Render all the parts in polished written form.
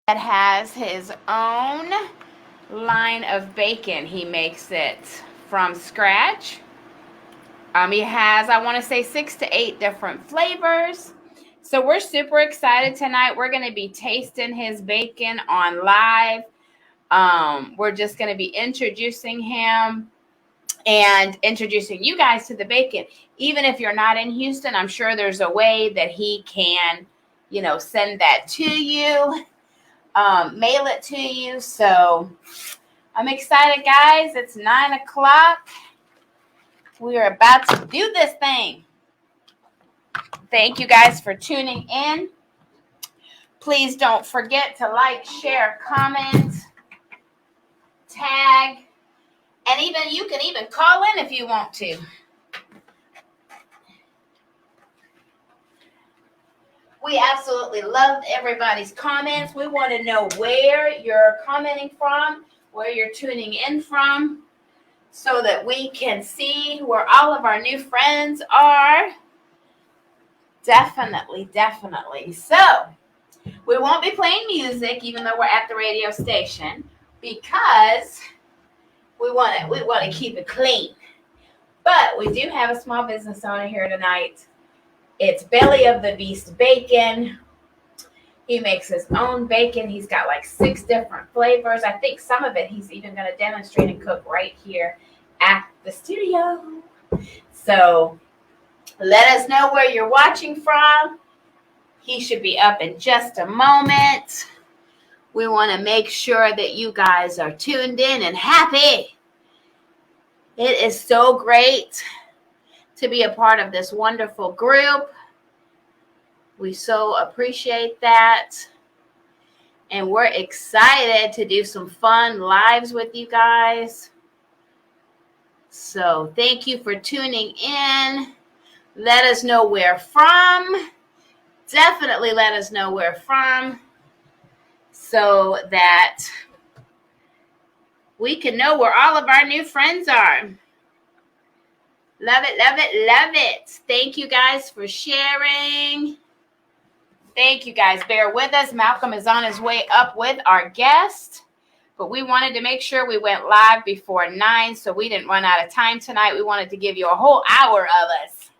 that has his own line of bacon. He makes it from scratch. He has, I want to say, 6 to 8 different flavors. So we're super excited tonight. We're going to be tasting his bacon on live. We're just going to be introducing him and introducing you guys to the bacon. Even if you're not in Houston, I'm sure there's a way that he can, send that to you, mail it to you. So I'm excited, guys. It's 9 o'clock. We are about to do this thing. Thank you guys for tuning in. Please don't forget to like, share, comment, tag, and you can even call in if you want to. We absolutely loved everybody's comments. We want to know where you're commenting from, where you're tuning in from, so that we can see where all of our new friends are. Definitely. So, we won't be playing music, even though we're at the radio station, because we want to keep it clean. But we do have a small business owner here tonight. It's Belly of the Beast Bacon. He makes his own bacon. He's got like 6 different flavors. I think some of it he's even going to demonstrate and cook right here at the studio. So let us know where you're watching from. He should be up in just a moment. We want to make sure that you guys are tuned in and happy. It is so great to be a part of this wonderful group. We so appreciate that. And we're excited to do some fun lives with you guys. So thank you for tuning in. Let us know where from. Definitely let us know where from, so that we can know where all of our new friends are. Love it. Thank you guys for sharing. Thank you guys. Bear with us. Malcolm is on his way up with our guest, but we wanted to make sure we went live before 9, so we didn't run out of time tonight. We wanted to give you a whole hour of us.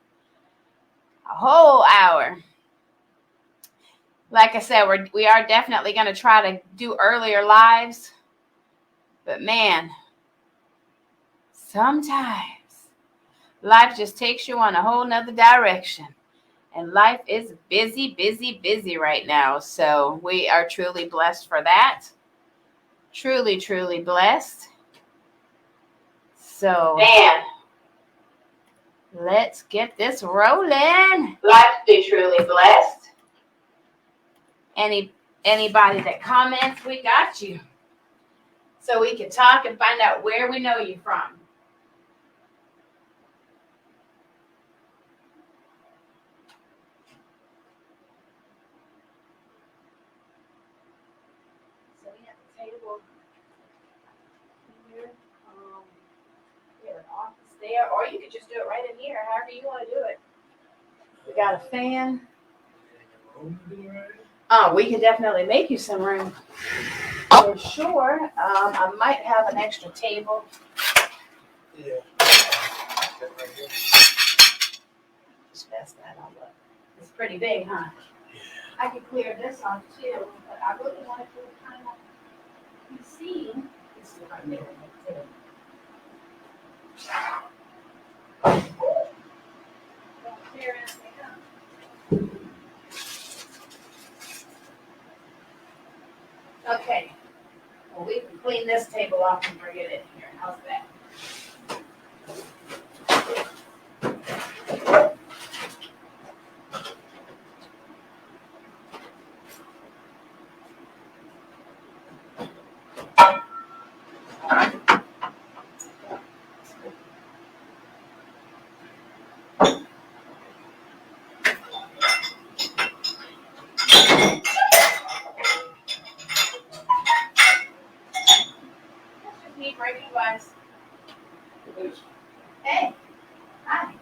A whole hour. Like I said, we are definitely going to try to do earlier lives. But man, sometimes life just takes you on a whole nother direction. And life is busy right now. So we are truly blessed for that. Truly blessed. So man, let's get this rolling. Life be truly blessed. Anybody that comments, we got you. So we can talk and find out where we know you from. So we have the table here. We have an office there, or you could just do it right in here, however you want to do it. We got a fan. We can definitely make you some room. For sure. I might have an extra table. Yeah. Just pass that on up. It's pretty big, huh? Yeah. I could clear this off too, but I really wanted to kind of be seen. Let's see if I can make it too. Don't tear anything up. Okay. Well, we can clean this table off and bring it in here. How's that? Breaking glass. Hey. Hi.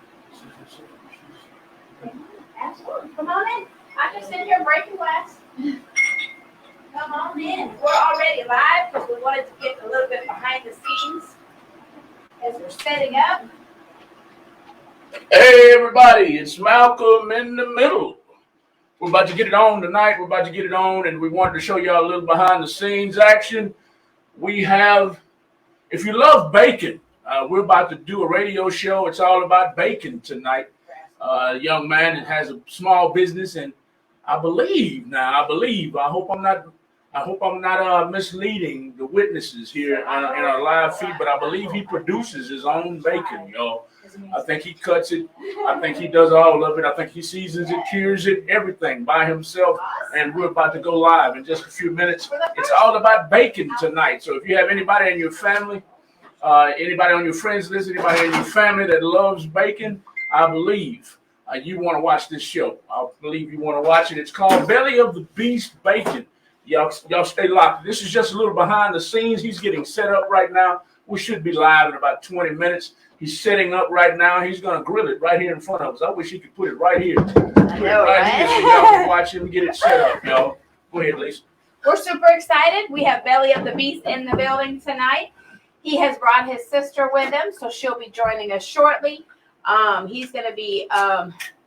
Absolutely. Come on in. I'm just sitting here breaking glass. No, come on in. We're already live because we wanted to get a little bit behind the scenes as we're setting up. Hey everybody, it's Malcolm in the middle. We're about to get it on tonight. We're about to get it on, and we wanted to show y'all a little behind the scenes action. We have, if you love bacon, we're about to do a radio show. It's all about bacon tonight. A young man that has a small business, and I hope I'm not misleading the witnesses here in our live feed, but I believe he produces his own bacon, y'all. I think he cuts it. I think he does all of it. I think he seasons it, cures it, everything by himself. And we're about to go live in just a few minutes. It's all about bacon tonight. So if you have anybody in your family, anybody on your friends list, anybody in your family that loves bacon, I believe you want to watch this show. I believe you want to watch it. It's called Belly of the Beast Bacon. Y'all stay locked. This is just a little behind the scenes. He's getting set up right now. We should be live in about 20 minutes. He's setting up right now. He's going to grill it right here in front of us. I wish he could put it right here. Put it right here so y'all can watch him get it set up, y'all. Go ahead, Lisa. We're super excited. We have Belly of the Beast in the building tonight. He has brought his sister with him, so she'll be joining us shortly. He's going to be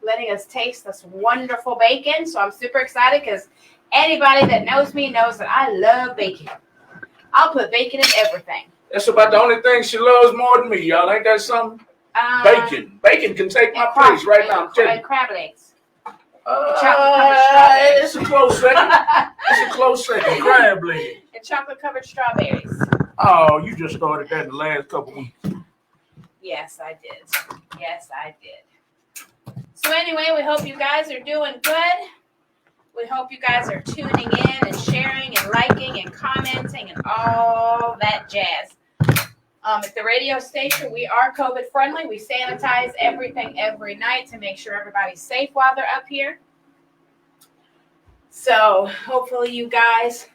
letting us taste this wonderful bacon, so I'm super excited because anybody that knows me knows that I love bacon. I'll put bacon in everything. That's about the only thing she loves more than me, y'all. Ain't that something? Bacon. Bacon can take my place right now. I'm telling you. Crab legs. It's a close second. It's a close second. Crab leg. And chocolate-covered strawberries. Oh, you just started that in the last couple weeks. Yes, I did. Yes, I did. So anyway, we hope you guys are doing good. We hope you guys are tuning in and sharing and liking and commenting and all that jazz. At the radio station, we are COVID friendly. We sanitize everything every night to make sure everybody's safe while they're up here. So hopefully you guys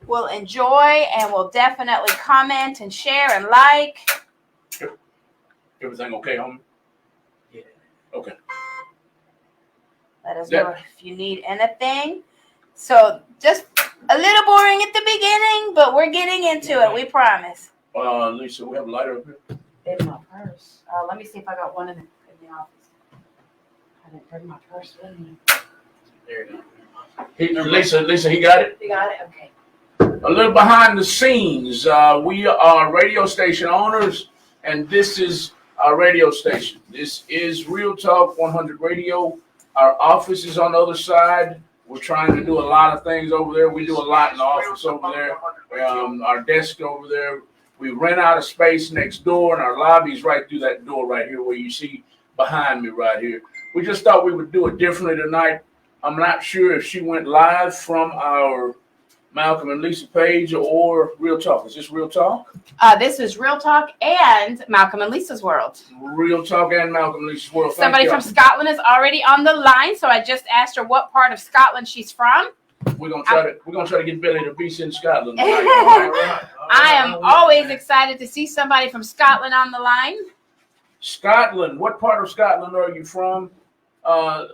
will enjoy and will definitely comment and share and like. Everything okay, homie? Yeah. Okay. Let us know if you need anything. So just a little boring at the beginning, but we're getting into it. We promise. Lisa, we have a lighter up here. In my purse. Let me see if I got one in the office. I didn't bring my purse with me. There you go. Lisa, he got it? You got it? Okay. A little behind the scenes. We are radio station owners, and this is our radio station. This is Real Talk 100 Radio. Our office is on the other side. We're trying to do a lot of things over there. We do a lot in the office over there. Our desk over there. We rent out a space next door, and our lobby's right through that door right here where you see behind me right here. We just thought we would do it differently tonight. I'm not sure if she went live from our Malcolm and Lisa page or Real Talk. Is this Real Talk? This is Real Talk and Malcolm and Lisa's World. Real Talk and Malcolm and Lisa's World. Somebody from Scotland is already on the line, so I just asked her what part of Scotland she's from. We're gonna try to get Belly the Beast in Scotland. I am always excited to see somebody from Scotland on the line. Scotland. What part of Scotland are you from?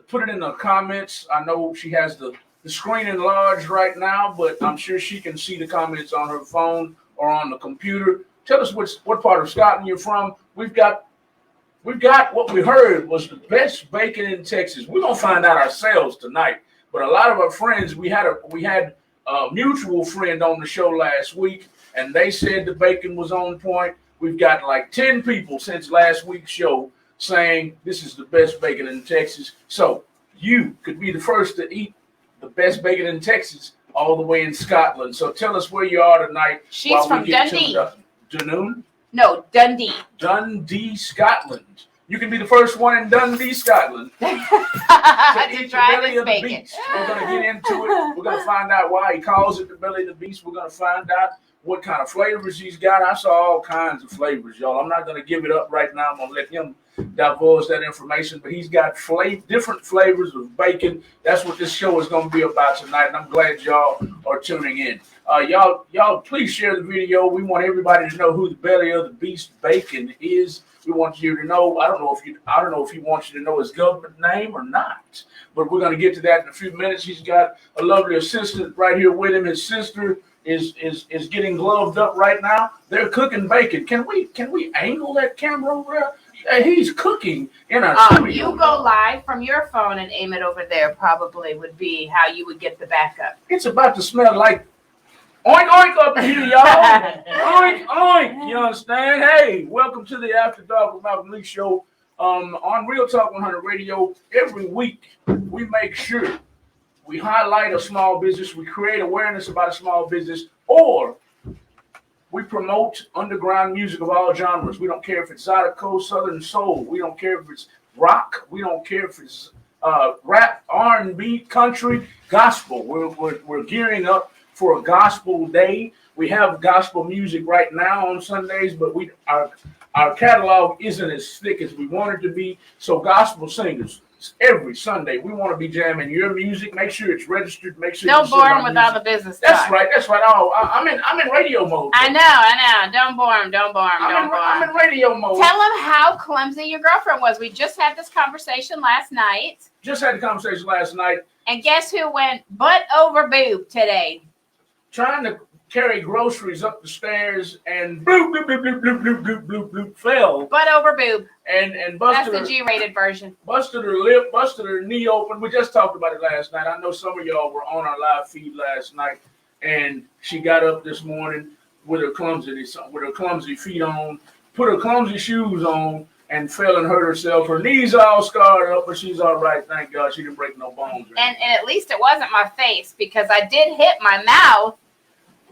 Put it in the comments. I know she has the screen enlarged right now, but I'm sure she can see the comments on her phone or on the computer. Tell us what part of Scotland you're from. We've got what we heard was the best bacon in Texas. We're gonna find out ourselves tonight. But a lot of our friends, we had a mutual friend on the show last week, and they said the bacon was on point. We've got like 10 people since last week's show saying this is the best bacon in Texas. So you could be the first to eat the best bacon in Texas all the way in Scotland. So tell us where you are tonight. She's from Dundee. Dunoon? No, Dundee. Dundee, Scotland. You can be the first one in Dundee, Scotland. to try this bacon. We're going to get into it. We're going to find out why he calls it the Belly of the Beast. We're going to find out what kind of flavors he's got. I saw all kinds of flavors, y'all. I'm not going to give it up right now. I'm going to let him divulge that information, but he's got different flavors of bacon. That's what this show is going to be about tonight, and I'm glad y'all are tuning in. Y'all, please share the video. We want everybody to know who the belly of the beast bacon is. We want you to know. I don't know if he wants you to know his government name or not, but we're going to get to that in a few minutes. He's got a lovely assistant right here with him. His sister is getting gloved up right now. They're cooking bacon. Can we angle that camera over there? He's cooking in our studio. You go live from your phone and aim it over there. Probably would be how you would get the backup. It's about to smell like oink oink up in here, y'all. Oink oink. You understand? Hey, welcome to the After Dark with Malcolm Lee show on Real Talk 100 Radio. Every week we make sure we highlight a small business, we create awareness about a small business, or we promote underground music of all genres. We don't care if it's Zydeco, Southern Soul. We don't care if it's rock. We don't care if it's rap, R&B, country, gospel. We're gearing up for a gospel day. We have gospel music right now on Sundays, but our catalog isn't as thick as we want it to be. So gospel singers, every Sunday, we want to be jamming your music. Make sure it's registered. Make sure don't bore them with all the business talk. That's right. Oh, I'm in radio mode. I know. Don't bore them. I'm in radio mode. Tell them how clumsy your girlfriend was. We just had this conversation last night. And guess who went butt over boob today? Trying to carry groceries up the stairs and bloop, bloop, bloop, bloop, bloop, bloop, bloop, bloop, bloop, fell. Butt over boob. And busted That's the G-rated version. Busted her lip, busted her knee open. We just talked about it last night. I know some of y'all were on our live feed last night, and she got up this morning with her clumsy feet on, put her clumsy shoes on, and fell and hurt herself. Her knees all scarred up, but she's all right. Thank God she didn't break no bones. And at least it wasn't my face, because I did hit my mouth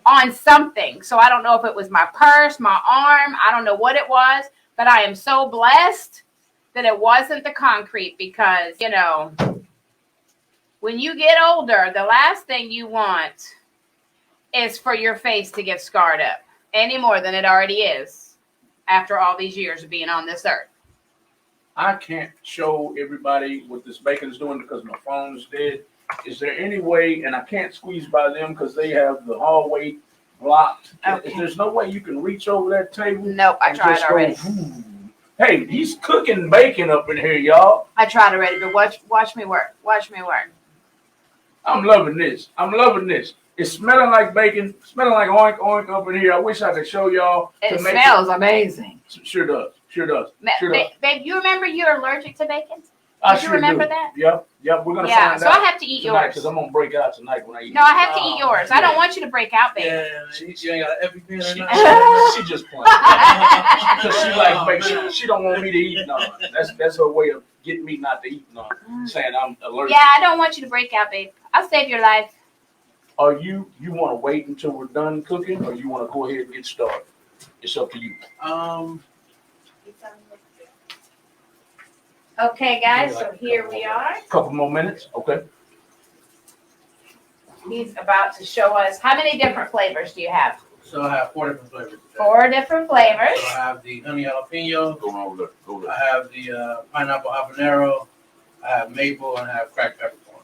on something. So I don't know if it was my purse, my arm. I don't know what it was, but I am so blessed that it wasn't the concrete, because, when you get older, the last thing you want is for your face to get scarred up any more than it already is after all these years of being on this earth. I can't show everybody what this bacon is doing because my phone's dead. Is there any way, and I can't squeeze by them because they have the hallway blocked. Okay. There's no way you can reach over that table? Nope, I tried already. Hey, he's cooking bacon up in here, y'all. I tried already, but watch me work. I'm loving this. It's smelling like bacon, smelling like oink oink up in here. I wish I could show y'all. It smells amazing. Sure does. Babe, you remember you're allergic to bacon? Did you remember that? Yep. We're gonna find out. So I have to eat yours because I'm gonna break out tonight when I eat. No, I have to eat yours. Yeah. I don't want you to break out, babe. Yeah, she ain't got everything. She just playing. Because she like bacon. She don't want me to eat none. That's her way of getting me not to eat none. Saying I'm allergic. Yeah, I don't want you to break out, babe. I'll save your life. Are you want to wait until we're done cooking, or you want to go ahead and get started? It's up to you. Okay, guys, so here we are. Couple more minutes, okay. He's about to show us, how many different flavors do you have? So I have 4 different flavors today. 4 different flavors. So I have the honey jalapeno. Go there. I have the pineapple habanero. I have maple, and I have cracked peppercorn.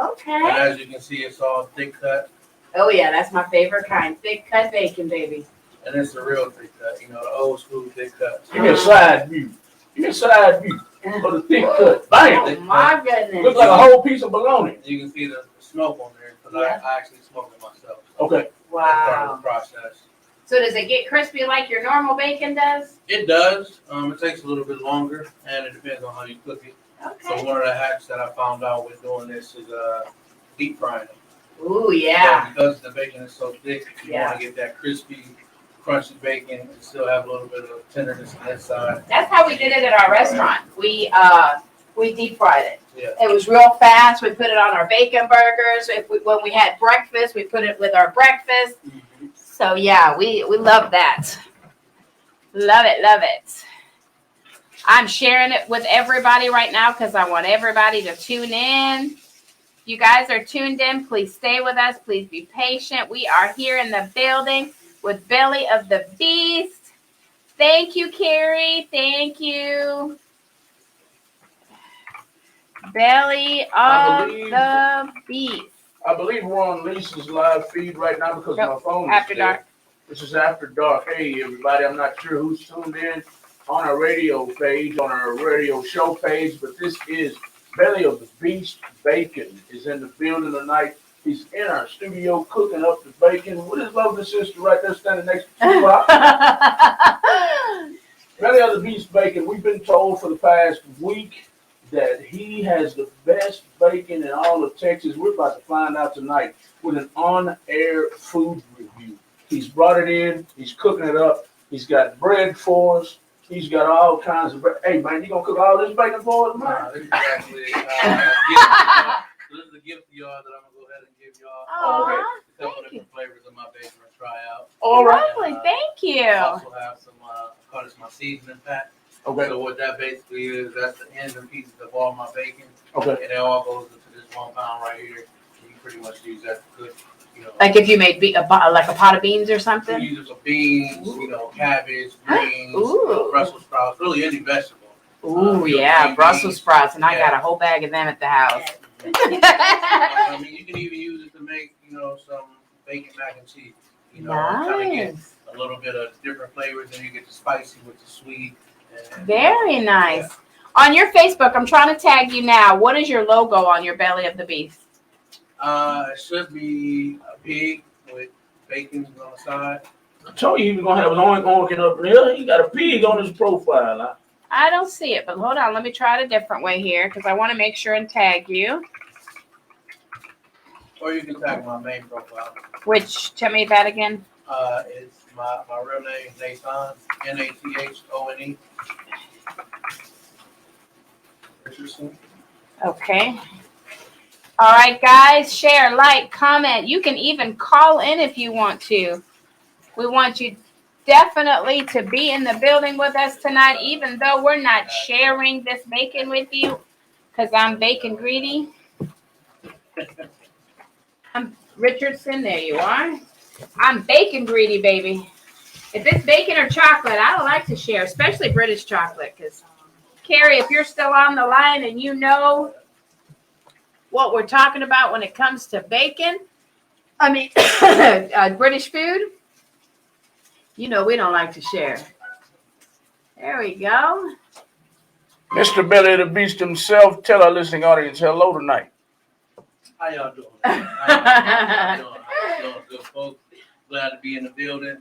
Okay. And as you can see, it's all thick cut. Oh yeah, that's my favorite kind. Thick cut bacon, baby. And it's the real thick cut, the old school thick cut. Give me a side view. Of the thick cut. Bam! Oh my goodness. Looks like a whole piece of bologna. You can see the smoke on there, because I actually smoke it myself. Okay. Wow. That's part of the process. So does it get crispy like your normal bacon does? It does. It takes a little bit longer, and it depends on how you cook it. Okay. So one of the hacks that I found out with doing this is deep frying it. Ooh, yeah. So because the bacon is so thick, you want to get that crispy, crunchy bacon and still have a little bit of tenderness on the inside. That's how we did it at our restaurant. We deep fried it. Yeah. It was real fast. We put it on our bacon burgers. When we had breakfast, we put it with our breakfast. Mm-hmm. So yeah, we love that. Love it. I'm sharing it with everybody right now because I want everybody to tune in. You guys are tuned in. Please stay with us. Please be patient. We are here in the building with Belly of the Beast. Thank you, Carrie. Thank you. Belly of the Beast. I believe we're on Lisa's live feed right now because my phone is After dead. dark. This is After Dark. Hey, everybody. I'm not sure who's tuned in on our radio page, on our radio show page, but this is Belly of the Beast. Bacon is in the building tonight. He's in our studio cooking up the bacon with his lovely sister right there standing next to Tupac. Belly of the Beast Bacon. We've been told for the past week that he has the best bacon in all of Texas. We're about to find out tonight with an on-air food review. He's brought it in. He's cooking it up. He's got bread for us. He's got all kinds of bread. Hey, man, you going to cook all this bacon for us, man? This is actually this is a gift to y'all that I'm going to go ahead and give y'all. Aww, A couple different flavors of my bacon to try out. All right. Lovely, thank you. I also have some, call this my seasoning pack. Okay. So what that basically is, that's the ends and pieces of all my bacon. Okay. And it all goes into this 1 pound right here. And you pretty much use that to cook, you know. Like if you made like a pot of beans or You something? use some beans, you know, cabbage, greens, Ooh. Brussels sprouts, really any vegetable. Ooh, you know, yeah, green Brussels beans. sprouts, and I Yeah. got a whole bag of them at the house. I mean, you can even use it to make, you know, some bacon mac and cheese. You know, kind of get Nice. a little bit of different flavors, and you get the spicy with the sweet. And, Very nice. On your Facebook, I'm trying to tag you now. What is your logo on your Belly of the Beast? It should be a pig with bacon on the side. I told you he was going to have his own organ up there. He got a pig on his profile. Huh? I don't see it, but hold on. Let me try it a different way here because I want to make sure and tag you. Or you can tag my main profile. Which, tell me that again. It's my real name, Nathan, Nathone. Interesting. Okay. All right, guys. Share, like, comment. You can even call in if you want to. We want you definitely to be in the building with us tonight, even though we're not sharing this bacon with you because I'm bacon greedy. I'm Richardson. There you are. I'm bacon greedy, baby. If it's bacon or chocolate, I don't like to share, especially British chocolate. Because, Carrie, if you're still on the line and you know what we're talking about when it comes to bacon, British food, you know we don't like to share. There we go. Mr. Belly of the Beast himself, tell our listening audience hello tonight. How y'all doing? How y'all doing? Good, folks. Glad to be in the building.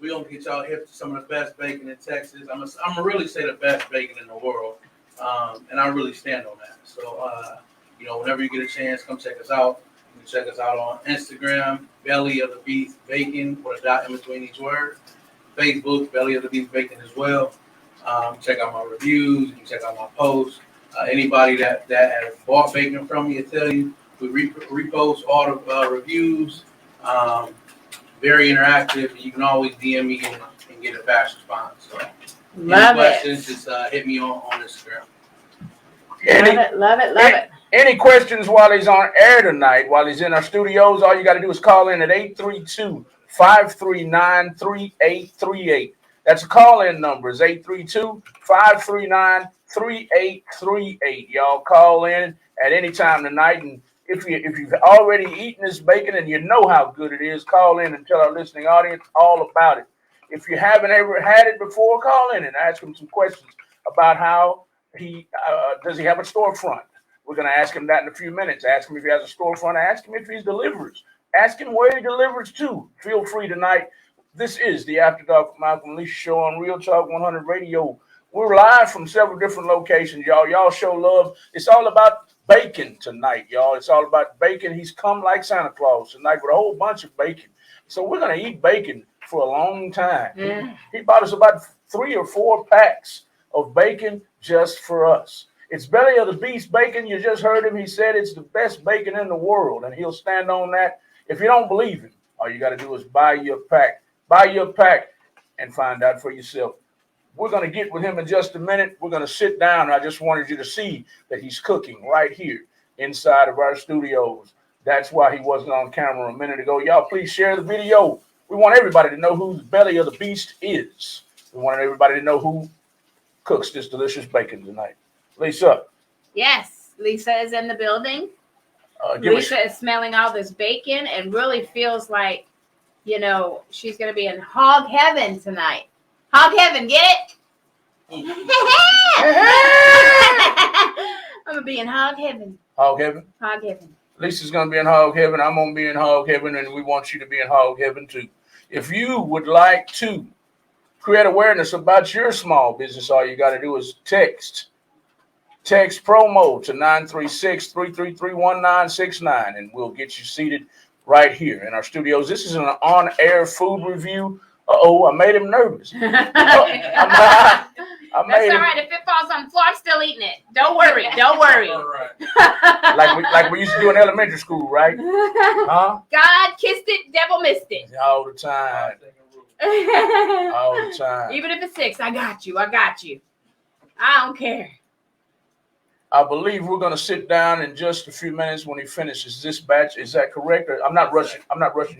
We're going to get y'all hip to some of the best bacon in Texas. I'm going to really say the best bacon in the world. And I really stand on that. So, you know, whenever you get a chance, come check us out. You can check us out on Instagram, Belly of the Beast Bacon, with a dot in between each word. Facebook, Belly of the Beast Bacon as well. Check out my reviews. You can check out my posts. Anybody that has bought bacon from me, I tell you, we repost all the reviews. Very interactive. You can always DM me and get a fast response. So, Love any it. questions, just hit me on Instagram. Love it. Any questions while he's on air tonight, while he's in our studios, all you got to do is call in at 832-539-3838. That's a call-in number. It's 832-539-3838. Y'all call in at any time tonight. And if you've already eaten this bacon and you know how good it is, call in and tell our listening audience all about it. If you haven't ever had it before, call in and ask him some questions about how does he have a storefront. We're going to ask him that in a few minutes. Ask him if he has a storefront. Ask him if he delivers. Ask him where he delivers to. Feel free tonight. This is the After Dark with Malcolm Lee show on Real Talk 100 Radio. We're live from several different locations, y'all. Y'all show love. It's all about bacon tonight, y'all. It's all about bacon. He's come like Santa Claus tonight with a whole bunch of bacon. So we're going to eat bacon for a long time. He bought us about 3 or 4 packs of bacon just for us. It's Belly of the Beast bacon. You just heard him. He said it's the best bacon in the world, and he'll stand on that. If you don't believe him, all you got to do is buy your pack. Buy your pack and find out for yourself. We're going to get with him in just a minute. We're going to sit down. I just wanted you to see that he's cooking right here inside of our studios. That's why he wasn't on camera a minute ago. Y'all, please share the video We want everybody to know who the belly of the beast is. We want everybody to know who cooks this delicious bacon tonight. Lisa. Yes, Lisa is in the building. Give Lisa is smelling all this bacon and really feels like, she's going to be in hog heaven tonight. Hog heaven, get it? I'm going to be in hog heaven. Hog heaven? Hog heaven. Lisa's going to be in hog heaven. I'm going to be in hog heaven, and we want you to be in hog heaven too. If you would like to create awareness about your small business, all you got to do is text promo to 936-333-1969, and we'll get you seated right here in our studios. This is an on-air food review. I made him nervous. That's all right. If it falls on the floor, I'm still eating it. Don't worry. Don't worry. All right. like we used to do in elementary school, right? Huh? God kissed it, devil missed it. All the time. All the time. Even if it's 6, I got you. I don't care. I believe we're going to sit down in just a few minutes when he finishes this batch. Is that correct? I'm not rushing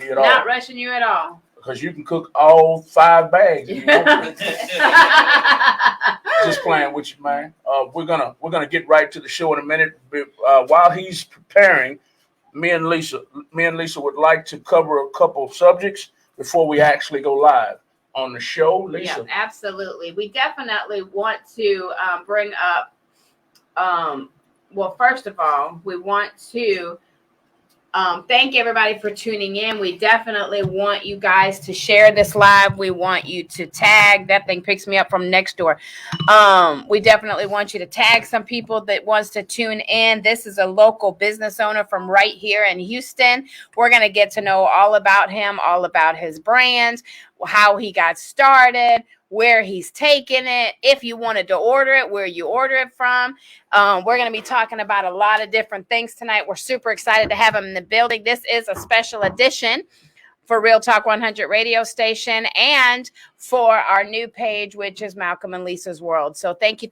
you at all. Not rushing you at all. Because you can cook all 5 bags. If you want to. Just playing with you, man. We're gonna get right to the show in a minute. While he's preparing, me and Lisa would like to cover a couple of subjects before we actually go live on the show. Lisa. Yeah, absolutely. We definitely want to bring up. Well, first of all, we want to thank everybody for tuning in. We definitely want you guys to share this live. We want you to tag. That thing picks me up from next door. We definitely want you to tag some people that wants to tune in. This is a local business owner from right here in Houston. We're going to get to know all about him, all about his brand, how he got started, where he's taking it, if you wanted to order it, where you order it from. We're going to be talking about a lot of different things tonight. We're super excited to have him in the building. This is a special edition for Real Talk 100 radio station and for our new page, which is Malcolm and Lisa's World. So thank you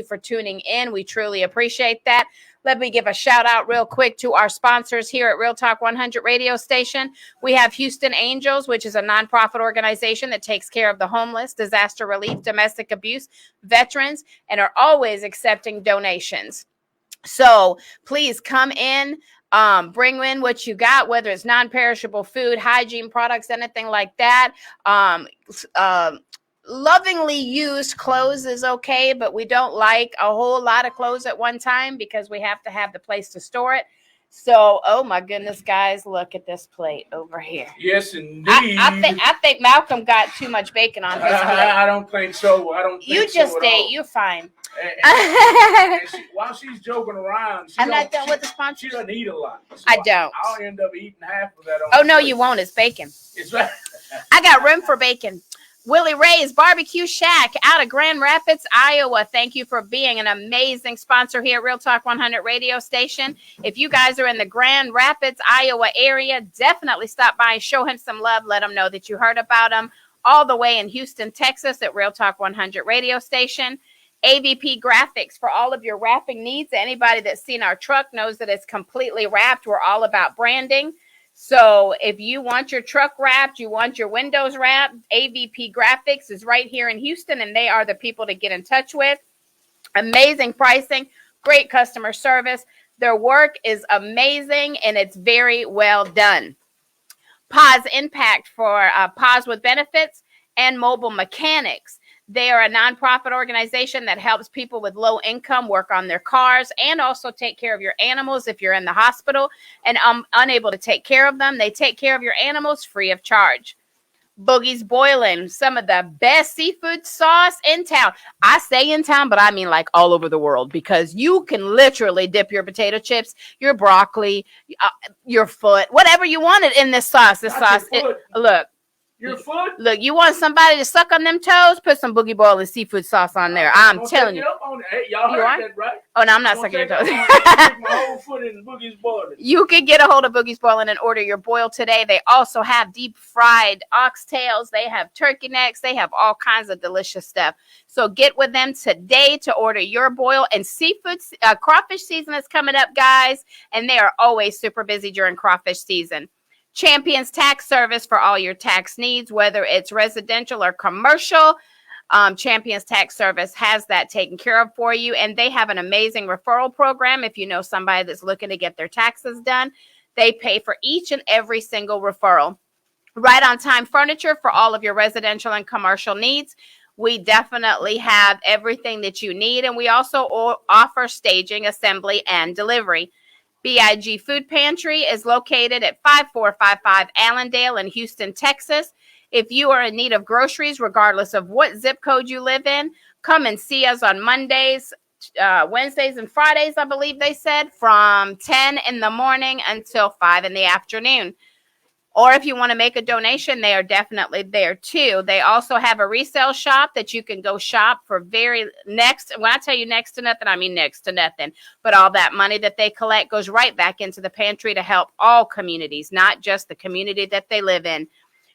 for tuning in. We truly appreciate that. Let me give a shout out real quick to our sponsors here at Real Talk 100 radio station. We have Houston Angels, which is a nonprofit organization that takes care of the homeless, disaster relief, domestic abuse, veterans, and are always accepting donations. So please come in, bring in what you got, whether it's non-perishable food, hygiene products, anything like that. Lovingly used clothes is okay, but we don't like a whole lot of clothes at one time because we have to have the place to store it. So, oh my goodness, guys, look at this plate over here. Yes, indeed. I think Malcolm got too much bacon on his plate. I don't think so. You just ate. You're fine. And while she's joking around, I'm not done with the sponsors. She doesn't eat a lot. So I don't. I'll end up eating half of that. Oh no, you won't. It's bacon. It's right. I got room for bacon. Willie Ray's Barbecue Shack out of Grand Rapids, Iowa. Thank you for being an amazing sponsor here at Real Talk 100 radio station. If you guys are in the Grand Rapids, Iowa area, definitely stop by and show him some love. Let him know that you heard about him all the way in Houston, Texas at Real Talk 100 radio station. AVP Graphics for all of your wrapping needs. Anybody that's seen our truck knows that it's completely wrapped. We're all about branding. So if you want your truck wrapped, you want your windows wrapped, AVP Graphics is right here in Houston, and they are the people to get in touch with. Amazing pricing, great customer service. Their work is amazing, and it's very well done. Pause Impact for Pause with Benefits and Mobile Mechanics. They are a nonprofit organization that helps people with low income work on their cars and also take care of your animals if you're in the hospital and unable to take care of them. They take care of your animals free of charge. Boogie's Boiling, some of the best seafood sauce in town. I say in town, but I mean like all over the world, because you can literally dip your potato chips, your broccoli, your foot, whatever you wanted in this sauce. This Not sauce, look. Your foot? Look, you want somebody to suck on them toes? Put some Boogie Boiling seafood sauce on there. I'm telling you. Hey, y'all heard that, right? Oh, no, I'm not sucking your toes. My whole foot in Boogie's Boiling. You can get a hold of Boogie's Boiling and order your boil today. They also have deep fried oxtails. They have turkey necks. They have all kinds of delicious stuff. So get with them today to order your boil. And seafood, crawfish season is coming up, guys. And they are always super busy during crawfish season. Champions Tax Service for all your tax needs, whether it's residential or commercial. Champions Tax Service has that taken care of for you, and they have an amazing referral program. If you know somebody that's looking to get their taxes done, they pay for each and every single referral. Right on time furniture for all of your residential and commercial needs. We definitely have everything that you need, and we also offer staging, assembly, and delivery. BIG Food Pantry is located at 5455 Allendale in Houston, Texas. If you are in need of groceries, regardless of what zip code you live in, come and see us on Mondays, Wednesdays, and Fridays, I believe they said, from 10 in the morning until 5 in the afternoon. Or if you want to make a donation, they are definitely there too. They also have a resale shop that you can go shop for when I tell you next to nothing, I mean next to nothing. But all that money that they collect goes right back into the pantry to help all communities, not just the community that they live in.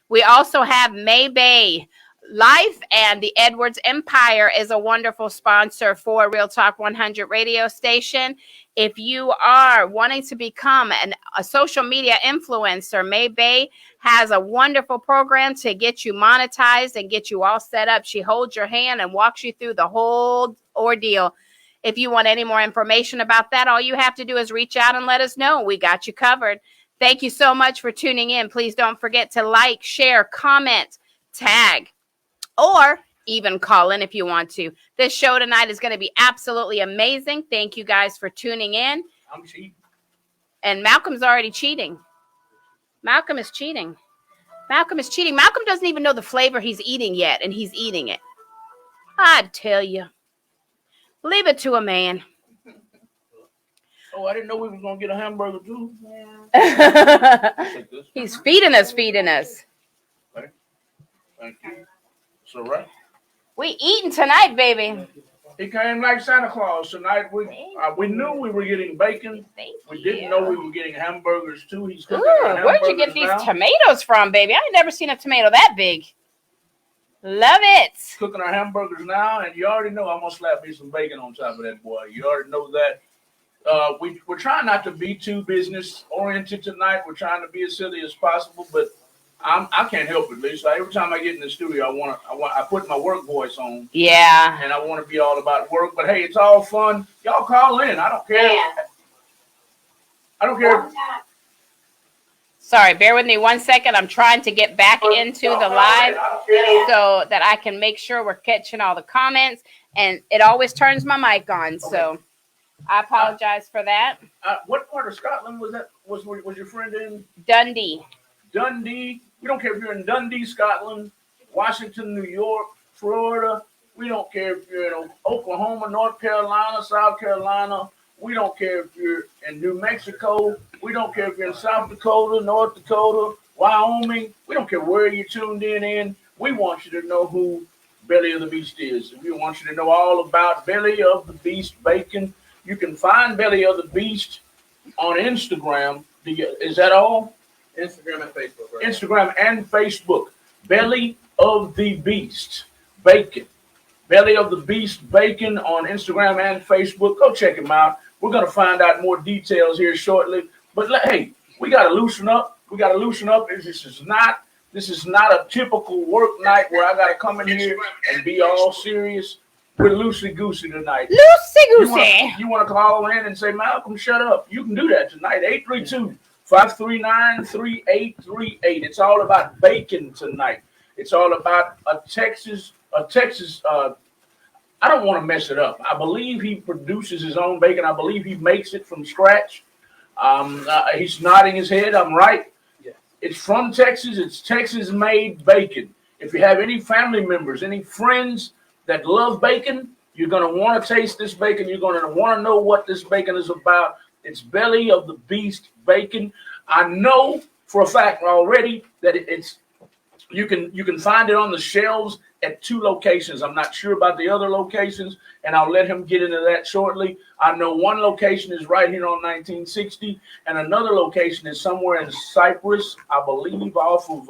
We also have May Bay Life, and the Edwards Empire is a wonderful sponsor for Real Talk 100 radio station. If you are wanting to become a social media influencer, May Bay has a wonderful program to get you monetized and get you all set up. She holds your hand and walks you through the whole ordeal. If you want any more information about that, all you have to do is reach out and let us know. We got you covered. Thank you so much for tuning in. Please don't forget to like, share, comment, tag, or even call in if you want to. This show tonight is going to be absolutely amazing. Thank you guys for tuning in. I'm cheating. And Malcolm's already cheating. Malcolm is cheating. Malcolm doesn't even know the flavor he's eating yet, and he's eating it. I tell you. Leave it to a man. Oh, I didn't know we were going to get a hamburger too. Yeah. He's feeding us. Okay. Thank you. It's all right. We eating tonight, baby. He came like Santa Claus tonight. We knew we were getting bacon. We didn't know we were getting hamburgers too. He's cooking our hamburgers. Where'd you get these tomatoes from, baby? I ain't never seen a tomato that big. Love it. Cooking our hamburgers now, and you already know I'm gonna slap me some bacon on top of that, boy. You already know that. We're trying not to be too business oriented tonight. We're trying to be as silly as possible, but I can't help it, Lisa. Every time I get in the studio, I put my work voice on. Yeah. And I want to be all about work. But hey, it's all fun. Y'all call in. I don't care. Yeah. I don't care. Sorry, bear with me 1 second. I'm trying to get back into the live so that I can make sure we're catching all the comments. And it always turns my mic on, so I apologize for that. What part of Scotland was that? Was your friend in? Dundee. We don't care if you're in Dundee, Scotland, Washington, New York, Florida. We don't care if you're in Oklahoma, North Carolina, South Carolina. We don't care if you're in New Mexico. We don't care if you're in South Dakota, North Dakota, Wyoming. We don't care where you're tuned in. We want you to know who Belly of the Beast is. We want you to know all about Belly of the Beast bacon. You can find Belly of the Beast on Instagram. Is that all? Instagram and Facebook. Right? Instagram and Facebook. Belly of the Beast bacon. Belly of the Beast bacon on Instagram and Facebook. Go check him out. We're going to find out more details here shortly. But hey, we got to loosen up. This is not a typical work night where I got to come in here and be all serious. We're loosey-goosey tonight. Loosey-goosey. You want to call in and say, Malcolm, shut up. You can do that tonight. 832-539-3838. It's all about bacon tonight. It's all about a Texas. I don't want to mess it up. I believe he produces his own bacon. I believe he makes it from scratch. He's nodding his head. I'm right. Yeah. It's from Texas. It's Texas-made bacon. If you have any family members, any friends that love bacon, you're going to want to taste this bacon. You're going to want to know what this bacon is about. It's Belly of the Beast bacon. I know for a fact already that you can find it on the shelves at 2 locations. I'm not sure about the other locations, and I'll let him get into that shortly. I know one location is right here on 1960, and another location is somewhere in Cyprus, I believe, off of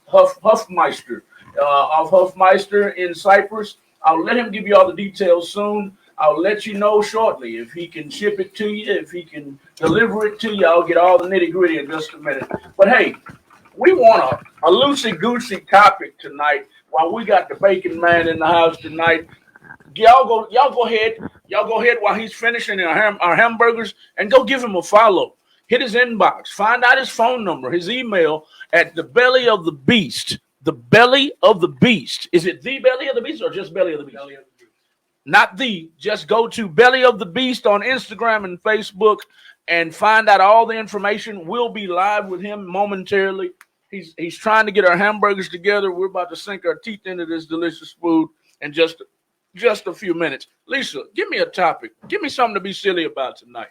Huffmeister. Off Huffmeister in Cyprus. I'll let him give you all the details soon. I'll let you know shortly if he can ship it to you, if he can deliver it to you. I'll get all the nitty gritty in just a minute. But hey, we want a loosey goosey topic tonight. While we got the bacon man in the house tonight, y'all go ahead while he's finishing our hamburgers, and go give him a follow. Hit his inbox, find out his phone number, his email at the Belly of the Beast. The Belly of the Beast. Is it the Belly of the Beast or just Belly of the Beast? Belly of the Beast. Not the. Just go to Belly of the Beast on Instagram and Facebook and find out all the information. We'll be live with him momentarily. He's trying to get our hamburgers together. We're about to sink our teeth into this delicious food in just a few minutes. Lisa, give me a topic. Give me something to be silly about tonight.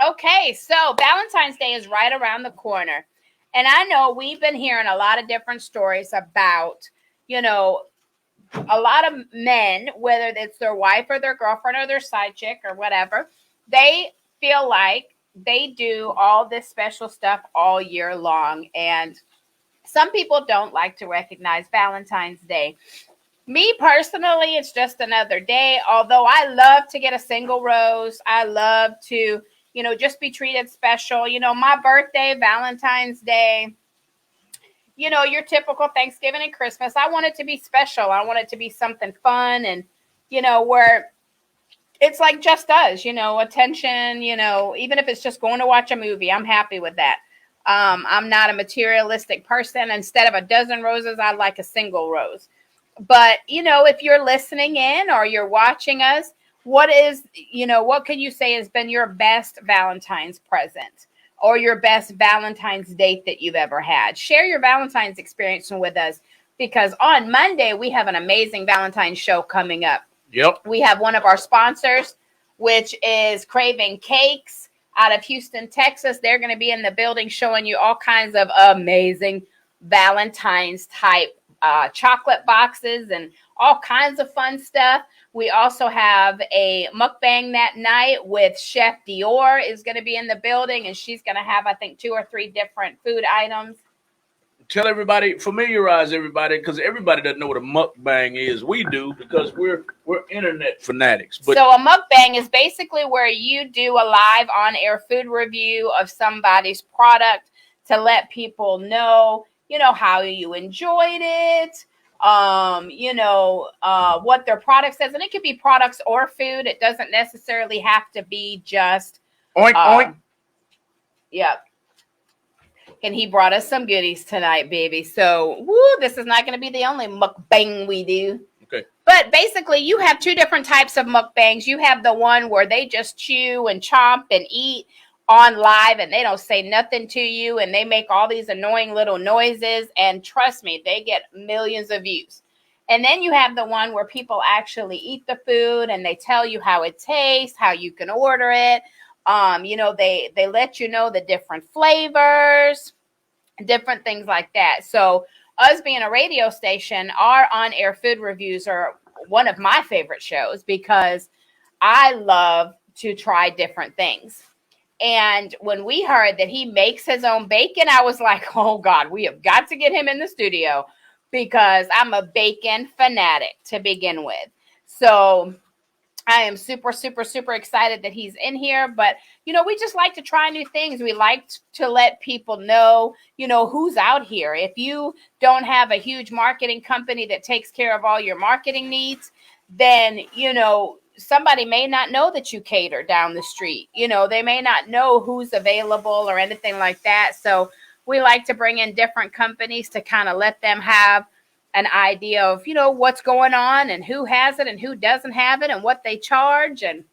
Okay, so Valentine's Day is right around the corner. And I know we've been hearing a lot of different stories about, a lot of men, whether it's their wife or their girlfriend or their side chick or whatever, they feel like they do all this special stuff all year long. And some people don't like to recognize Valentine's Day. Me personally, it's just another day. Although I love to get a single rose. I love to, just be treated special. My birthday, Valentine's Day, your typical Thanksgiving and Christmas. I want it to be special. I want it to be something fun and, where it's like just us, attention, even if it's just going to watch a movie, I'm happy with that. I'm not a materialistic person. Instead of a dozen roses, I like a single rose. But, if you're listening in or you're watching us, what can you say has been your best Valentine's present or your best Valentine's date that you've ever had? Share your Valentine's experience with us, because on Monday, we have an amazing Valentine's show coming up. Yep. We have one of our sponsors, which is Craving Cakes out of Houston, Texas. They're going to be in the building showing you all kinds of amazing Valentine's type chocolate boxes and all kinds of fun stuff. We also have a mukbang that night with Chef Dior is going to be in the building, and she's going to have, I think, 2 or 3 different food items. Tell everybody, familiarize everybody, because everybody doesn't know what a mukbang is. We do, because we're internet fanatics. But so a mukbang is basically where you do a live on-air food review of somebody's product to let people know, how you enjoyed it, what their product says. And it could be products or food. It doesn't necessarily have to be just oink, oink. Yep. And he brought us some goodies tonight, baby. So, this is not going to be the only mukbang we do. Okay. But basically, you have 2 different types of mukbangs. You have the one where they just chew and chomp and eat on live, and they don't say nothing to you, and they make all these annoying little noises. And trust me, they get millions of views. And then you have the one where people actually eat the food, and they tell you how it tastes, how you can order it. They let you know the different flavors, different things like that. So us being a radio station, our on-air food reviews are one of my favorite shows, because I love to try different things. And when we heard that he makes his own bacon, I was like, oh God, we have got to get him in the studio, because I'm a bacon fanatic to begin with. So I am super, super, super excited that he's in here. But, we just like to try new things. We like to let people know, who's out here. If you don't have a huge marketing company that takes care of all your marketing needs, then, somebody may not know that you cater down the street. They may not know who's available or anything like that. So we like to bring in different companies to kind of let them have an idea of, what's going on and who has it and who doesn't have it and what they charge. And,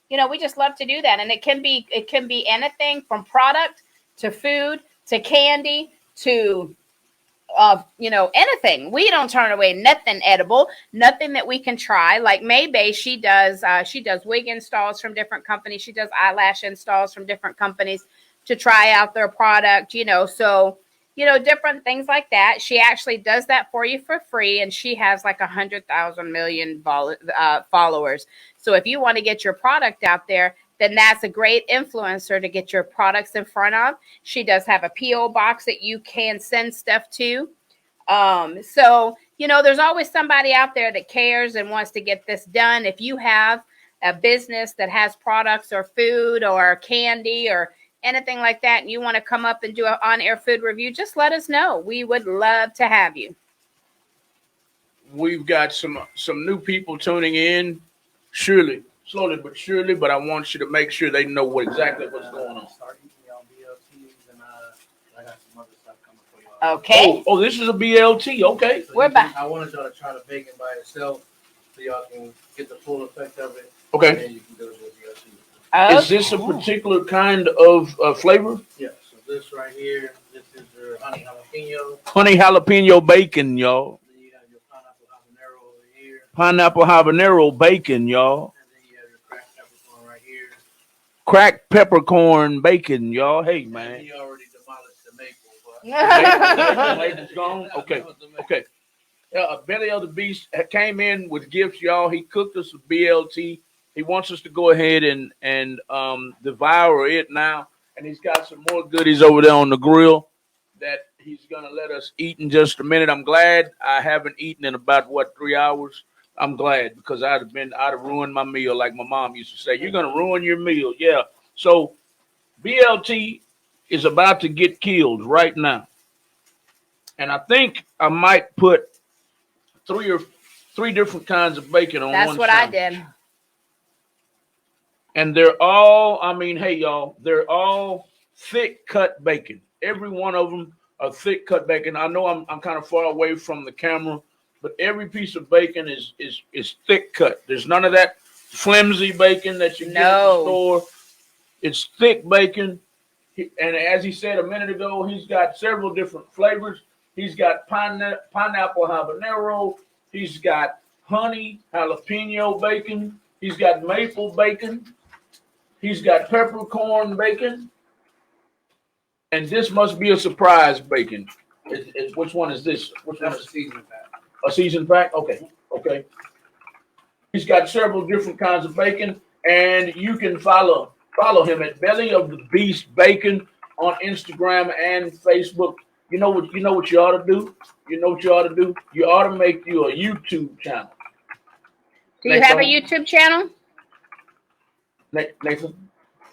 we just love to do that. And it can be anything from product to food to candy to, anything. We don't turn away nothing edible, nothing that we can try. Like Maybay, she does wig installs from different companies. She does eyelash installs from different companies to try out their product, so different things like that. She actually does that for you for free, and she has like 100,000 million followers. So if you want to get your product out there, then that's a great influencer to get your products in front of. She does have a P.O. box that you can send stuff to. So, there's always somebody out there that cares and wants to get this done. If you have a business that has products or food or candy or anything like that, and you want to come up and do an on-air food review, just let us know. We would love to have you. We've got some new people tuning in, slowly but surely. But I want you to make sure they know exactly what's going on. Start eating y'all BLTs, and I got some other stuff coming for y'all. Okay. Oh, this is a BLT. Okay. So We're back. I wanted y'all to try the bacon by itself, so y'all can get the full effect of it. Okay. And then you can go to the BLT. Is this a particular kind of flavor? Yeah. So this right here, this is your honey jalapeno. Honey jalapeno bacon, y'all. Then you have your pineapple habanero over here. Pineapple habanero bacon, y'all. And then you have your cracked peppercorn right here. Cracked peppercorn bacon, y'all. Hey, man. And he already demolished the maple, but The label's gone? Okay. Okay. Belly of the Beast came in with gifts, y'all. He cooked us a BLT. He wants us to go ahead and devour it now. And he's got some more goodies over there on the grill that he's going to let us eat in just a minute. I'm glad I haven't eaten in about, 3 hours? I'm glad, because I'd have ruined my meal like my mom used to say. You're going to ruin your meal. Yeah. So BLT is about to get killed right now. And I think I might put three different kinds of bacon on one That's what sandwich. I did. And they're all, hey, y'all, they're all thick cut bacon. Every one of them are thick cut bacon. I know I'm kind of far away from the camera, but every piece of bacon is thick cut. There's none of that flimsy bacon that you get at the store. It's thick bacon. And as he said a minute ago, he's got several different flavors. He's got pineapple habanero. He's got honey jalapeno bacon. He's got maple bacon. He's got peppercorn bacon. And this must be a surprise bacon. Which one is this? Which one that's is a seasoning pack. a seasoned pack? Okay. He's got several different kinds of bacon, and you can follow him at Belly of the Beast Bacon on Instagram and Facebook. You know what you ought to do? You know what you ought to do? You ought to make you a YouTube channel. Do you have a YouTube channel? Nathan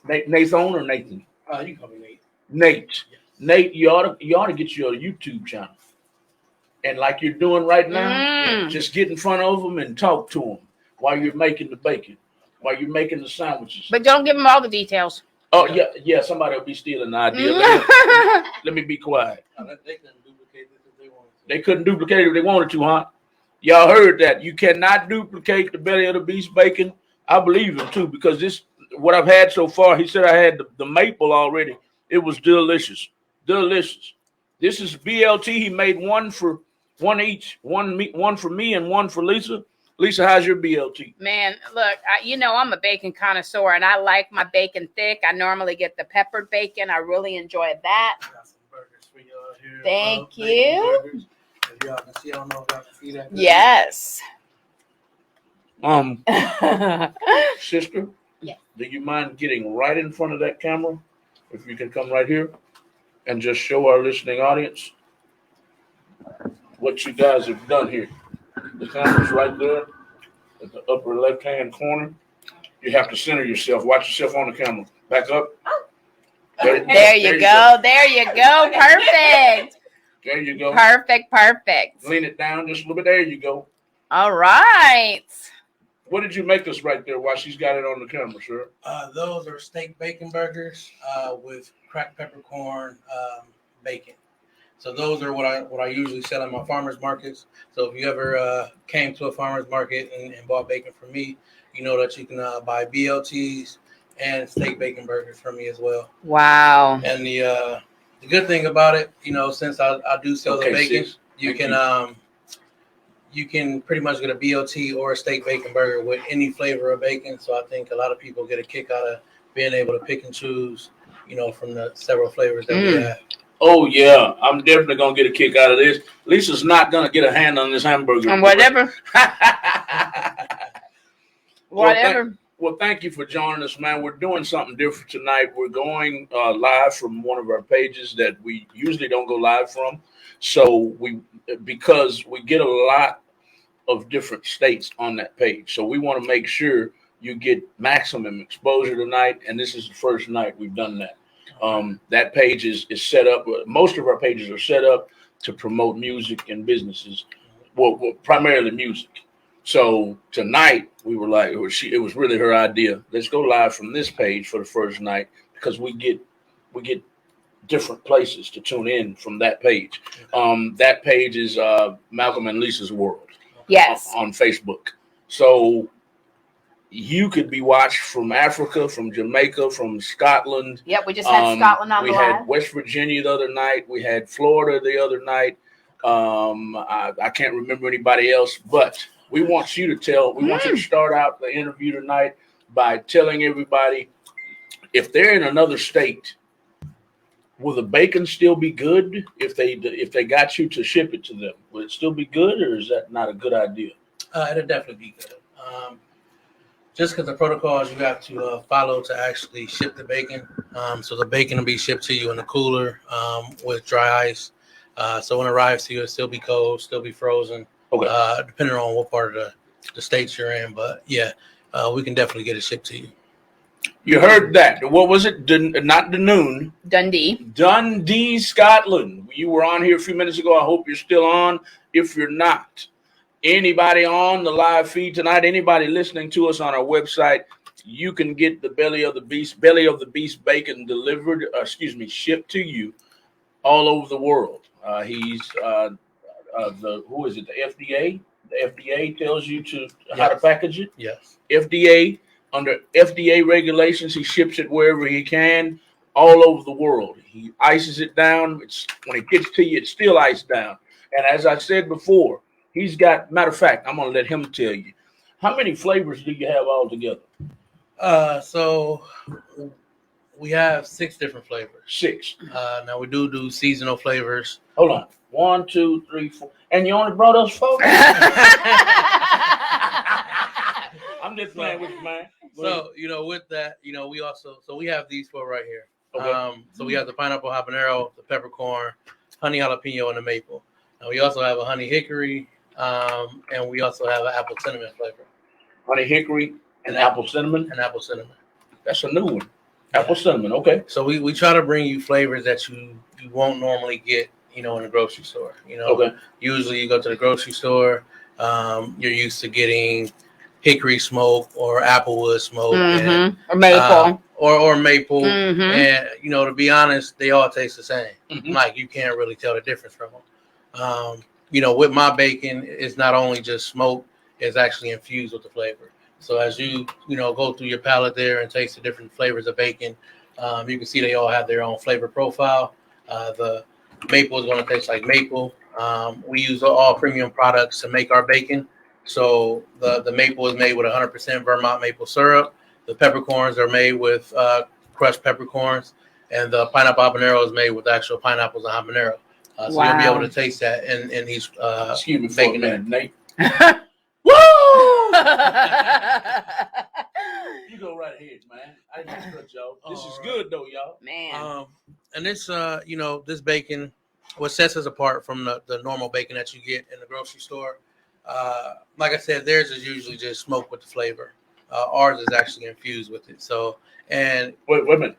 or Nathan? You can call me Nate. Nate. Yes. Nate, you ought to get you a YouTube channel. And like you're doing right now, just get in front of them and talk to them while you're making the bacon, while you're making the sandwiches. But don't give them all the details. Oh, yeah, somebody will be stealing the idea. Let me be quiet. They couldn't duplicate this if they wanted to. They couldn't duplicate it if they wanted to, huh? Y'all heard that. You cannot duplicate the Belly of the Beast bacon. I believe him, too, because what I've had so far, he said I had the maple already. It was delicious. Delicious. This is BLT. He made one each. One for me and one for Lisa. Lisa, how's your BLT? Man, look, I'm a bacon connoisseur, and I like my bacon thick. I normally get the peppered bacon. I really enjoy that. I got some burgers for y'all here. Thank Bacon you. burgers. If y'all can see, I don't know if y'all can see that. Yes. Sister, Yes. Do you mind getting right in front of that camera? If you can come right here and just show our listening audience what you guys have done here. The camera's right there at the upper left-hand corner. You have to center yourself. Watch yourself on the camera. Back up. There you go. There you go. Perfect. There you go. Perfect. Lean it down just a little bit. There you go. All right. What did you make us right there while she's got it on the camera, sir? Those are steak bacon burgers with cracked peppercorn bacon. So those are what I usually sell at my farmers markets. So if you ever came to a farmers market and bought bacon from me, you know that you can buy BLTs and steak bacon burgers from me as well. Wow. And the good thing about it, since I do sell the bacon, sis. you can pretty much get a BLT or a steak bacon burger with any flavor of bacon. So I think a lot of people get a kick out of being able to pick and choose, from the several flavors that we have. Oh, yeah. I'm definitely going to get a kick out of this. Lisa's not going to get a hand on this hamburger. And whatever. Well, thank you for joining us, man. We're doing something different tonight. We're going live from one of our pages that we usually don't go live from. So because we get a lot of different states on that page. So we want to make sure you get maximum exposure tonight, and this is the first night we've done that. That page is set up. Most of our pages are set up to promote music and businesses, well primarily music. So tonight we were like, it was really her idea. Let's go live from this page for the first night because we get different places to tune in from that page. That page is Malcolm and Lisa's World. Yes. On Facebook. So you could be watched from Africa, from Jamaica, from Scotland. Yep, we just had Scotland on the We live. had West Virginia the other night. We had Florida the other night. I can't remember anybody else, but we want you to start out the interview tonight by telling everybody if they're in another state, will the bacon still be good if they got you to ship it to them? Will it still be good, or is that not a good idea? It'll definitely be good. Just because the protocols you have to follow to actually ship the bacon. So the bacon will be shipped to you in a cooler with dry ice. So when it arrives to you, it'll still be cold, still be frozen. Okay. Depending on what part of the states you're in. But yeah, we can definitely get it shipped to you. You heard that. What was it? Not Dunoon. Dundee, Scotland. You were on here a few minutes ago. I hope you're still on. If you're not, anybody on the live feed tonight, anybody listening to us on our website, you can get the belly of the beast bacon shipped to you all over the world. He's who is it? The FDA. The FDA tells you how to package it. Yes. FDA. Under FDA regulations, he ships it wherever he can, all over the world. He ices it down. When it gets to you, it's still iced down. And as I said before, matter of fact, I'm going to let him tell you. How many flavors do you have altogether? So we have 6 different flavors. 6. Now we do seasonal flavors. Hold on. 1, 2, 3, 4. And you only brought us 4? I'm just playing with you, man. So, with that, we have these 4 right here. Okay. So we have the pineapple habanero, the peppercorn, honey jalapeno, and the maple. And we also have a honey hickory, and we also have an apple cinnamon flavor. Honey hickory and apple cinnamon? And apple cinnamon. That's a new one. Apple cinnamon, okay. So we try to bring you flavors that you won't normally get, in the grocery store. Okay. Usually you go to the grocery store, you're used to getting hickory smoke or applewood smoke, or maple, or maple, and to be honest, they all taste the same. Like you can't really tell the difference from them. With my bacon, it's not only just smoke; it's actually infused with the flavor. So as you go through your palate there and taste the different flavors of bacon, you can see they all have their own flavor profile. The maple is going to taste like maple. We use all premium products to make our bacon. So the maple is made with 100% Vermont maple syrup. The peppercorns are made with crushed peppercorns, and the pineapple habanero is made with actual pineapples and habanero. So you'll be able to taste that in these Excuse me bacon. For a minute, Nate. Woo! You go right ahead, man. I didn't cut y'all. This is good though, y'all. Man. And this this bacon, what sets us apart from the normal bacon that you get in the grocery store. Like I said, theirs is usually just smoked with the flavor. Ours is actually infused with it. So, and wait a minute.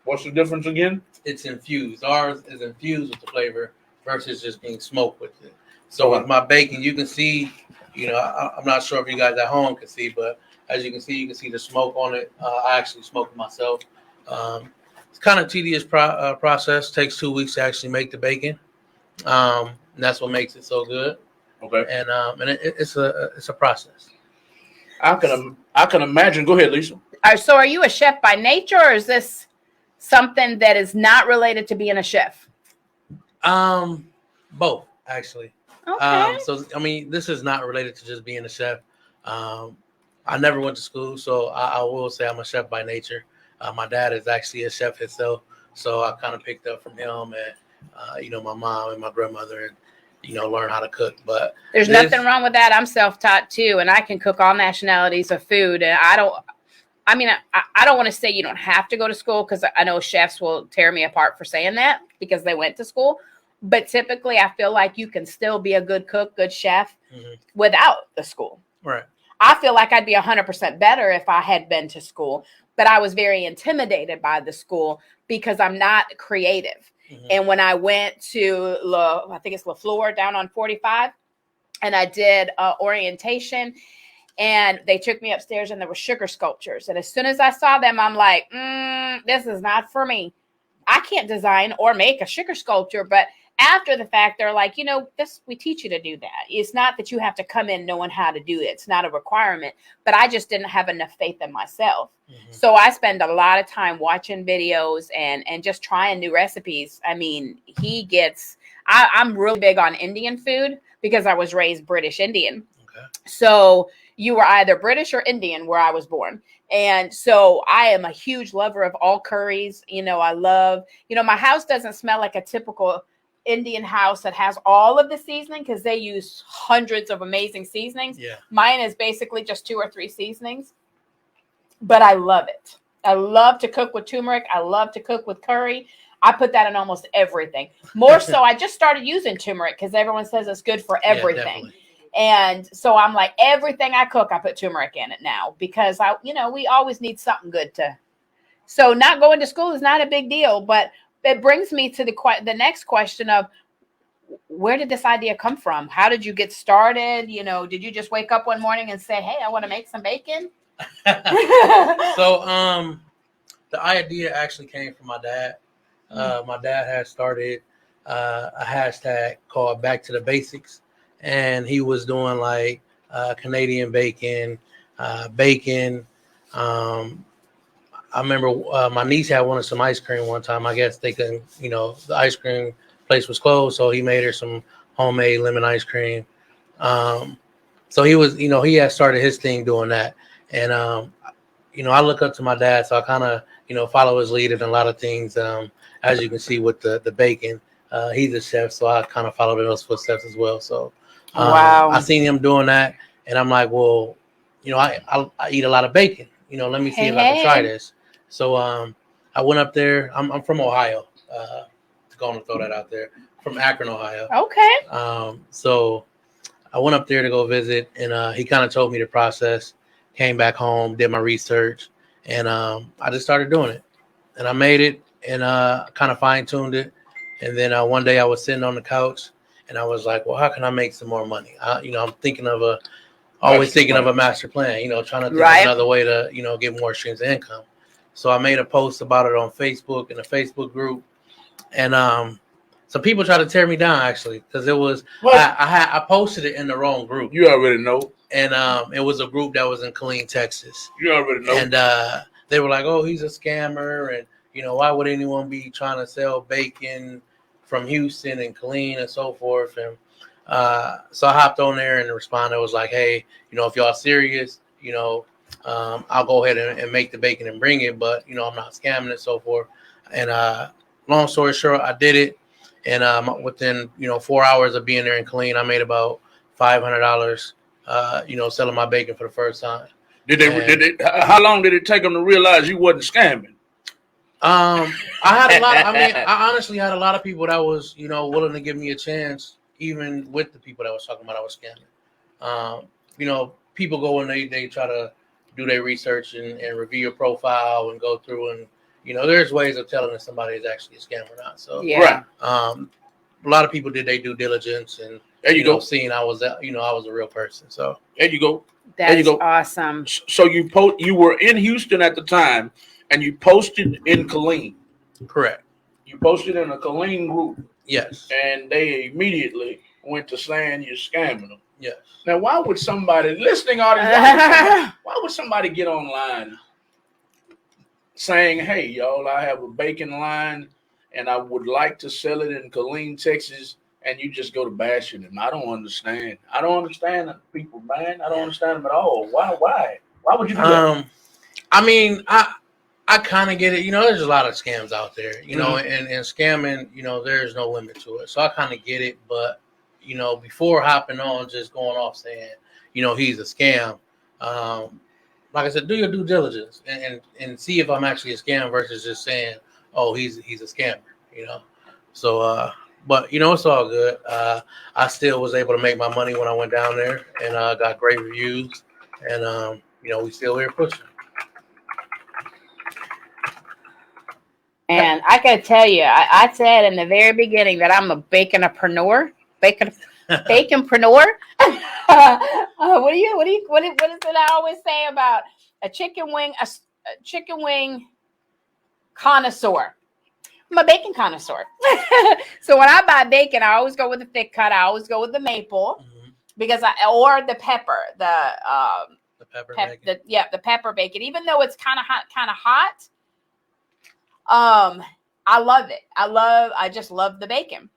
What's the difference again? It's infused. Ours is infused with the flavor versus just being smoked with it. So with my bacon, you can see, I'm not sure if you guys at home can see, but as you can see the smoke on it. I actually smoke it myself. It's kind of tedious process. Takes 2 weeks to actually make the bacon. And that's what makes it so good. Okay. And it's a process. I can imagine. Go ahead, Lisa. So are you a chef by nature, or is this something that is not related to being a chef? Both actually. Okay. So this is not related to just being a chef. I never went to school, so I will say I'm a chef by nature. My dad is actually a chef himself, so I kind of picked up from him and my mom and my grandmother, and learn how to cook. But there's nothing wrong with that. I'm self-taught too, and I can cook all nationalities of food. And I don't want to say you don't have to go to school, because I know chefs will tear me apart for saying that because they went to school. But typically, I feel like you can still be a good cook, good chef without the school. Right. I feel like I'd be 100% better if I had been to school, but I was very intimidated by the school because I'm not creative. Mm-hmm. And when I went to I think it's LaFleur down on 45, and I did orientation, and they took me upstairs, and there were sugar sculptures. And as soon as I saw them, I'm like, this is not for me. I can't design or make a sugar sculpture. But after the fact, they're like, we teach you to do that. It's not that you have to come in knowing how to do it. It's not a requirement. But I just didn't have enough faith in myself. Mm-hmm. So I spend a lot of time watching videos and just trying new recipes. I mean, I'm really big on Indian food because I was raised British Indian. Okay. So you were either British or Indian where I was born. And so I am a huge lover of all curries. I love, my house doesn't smell like a typical Indian house that has all of the seasoning because they use hundreds of amazing seasonings. Yeah. Mine is basically just 2 or 3 seasonings, but I love it. I love to cook with turmeric. I love to cook with curry. I put that in almost everything. More so, I just started using turmeric because everyone says it's good for everything. Yeah, and so I'm like, everything I cook, I put turmeric in it now because we always need something good to. So not going to school is not a big deal, but it brings me to the next question of where did this idea come from? How did you get started? Did you just wake up one morning and say, hey, I want to make some bacon? So the idea actually came from my dad. My dad had started a hashtag called Back to the Basics, and he was doing like Canadian bacon, bacon. I remember my niece had wanted some ice cream one time. I guess they couldn't, the ice cream place was closed, so he made her some homemade lemon ice cream. So he was, he had started his thing doing that. And, I look up to my dad, so I kind of, follow his lead in a lot of things. As you can see with the bacon, he's a chef, so I kind of followed in those footsteps as well. So wow. I seen him doing that, and I'm like, well, I eat a lot of bacon. Let me see if I can try this. So I went up there. I'm from Ohio. Going to throw that out there. From Akron, Ohio. Okay. So I went up there to go visit, and he kind of told me the process. Came back home, did my research, and I just started doing it. And I made it, and kind of fine-tuned it. And then one day I was sitting on the couch, and I was like, well, how can I make some more money? I'm thinking of always thinking of a master plan, trying to think of another way to, get more streams of income. So I made a post about it on Facebook in a Facebook group. And some people tried to tear me down, actually, because it was, I posted it in the wrong group. You already know. And it was a group that was in Killeen, Texas. You already know. And they were like, oh, he's a scammer. And, why would anyone be trying to sell bacon from Houston and Killeen and so forth? And so I hopped on there and responded. Was like, hey, if y'all serious, I'll go ahead and make the bacon and bring it. But, I'm not scamming and so forth. And long story short, I did it. And within, 4 hours of being there in Killeen, I made about $500, selling my bacon for the first time. How long did it take them to realize you wasn't scamming? I had a lot. I honestly had a lot of people that was, willing to give me a chance, even with the people that was talking about I was scamming. People go and they try to do their research and review your profile and go through and, there's ways of telling if somebody is actually a scam or not. So yeah. A lot of people did their due diligence and there you go. Seeing I was I was a real person. So there you go. That's awesome. So you were in Houston at the time, and you posted in Killeen. Correct. You posted in a Killeen group. Yes. And they immediately went to saying you're scamming them. Yes. Now, why would somebody listening audience? Why would somebody get online saying, "Hey, y'all, I have a bacon line, and I would like to sell it in Killeen, Texas," and you just go to bashing them? I don't understand. I don't understand people, man. I don't understand them at all. Why? Why would you do that? I kind of get it. There's a lot of scams out there, and scamming, there's no limit to it. So I kind of get it. But, before hopping on, just going off saying, he's a scam. Like I said, do your due diligence and see if I'm actually a scam versus just saying, oh, he's a scammer, So, but, it's all good. I still was able to make my money when I went down there and got great reviews. and we still here pushing. And I gotta tell you, I said in the very beginning that I'm a baconpreneur. Baconpreneur. What is it I always say about a chicken wing connoisseur? I'm a bacon connoisseur. So when I buy bacon, I always go with the thick cut. I always go with the maple because or the pepper, the pepper bacon. The pepper bacon. Even though it's kind of hot. I love it. I just love the bacon.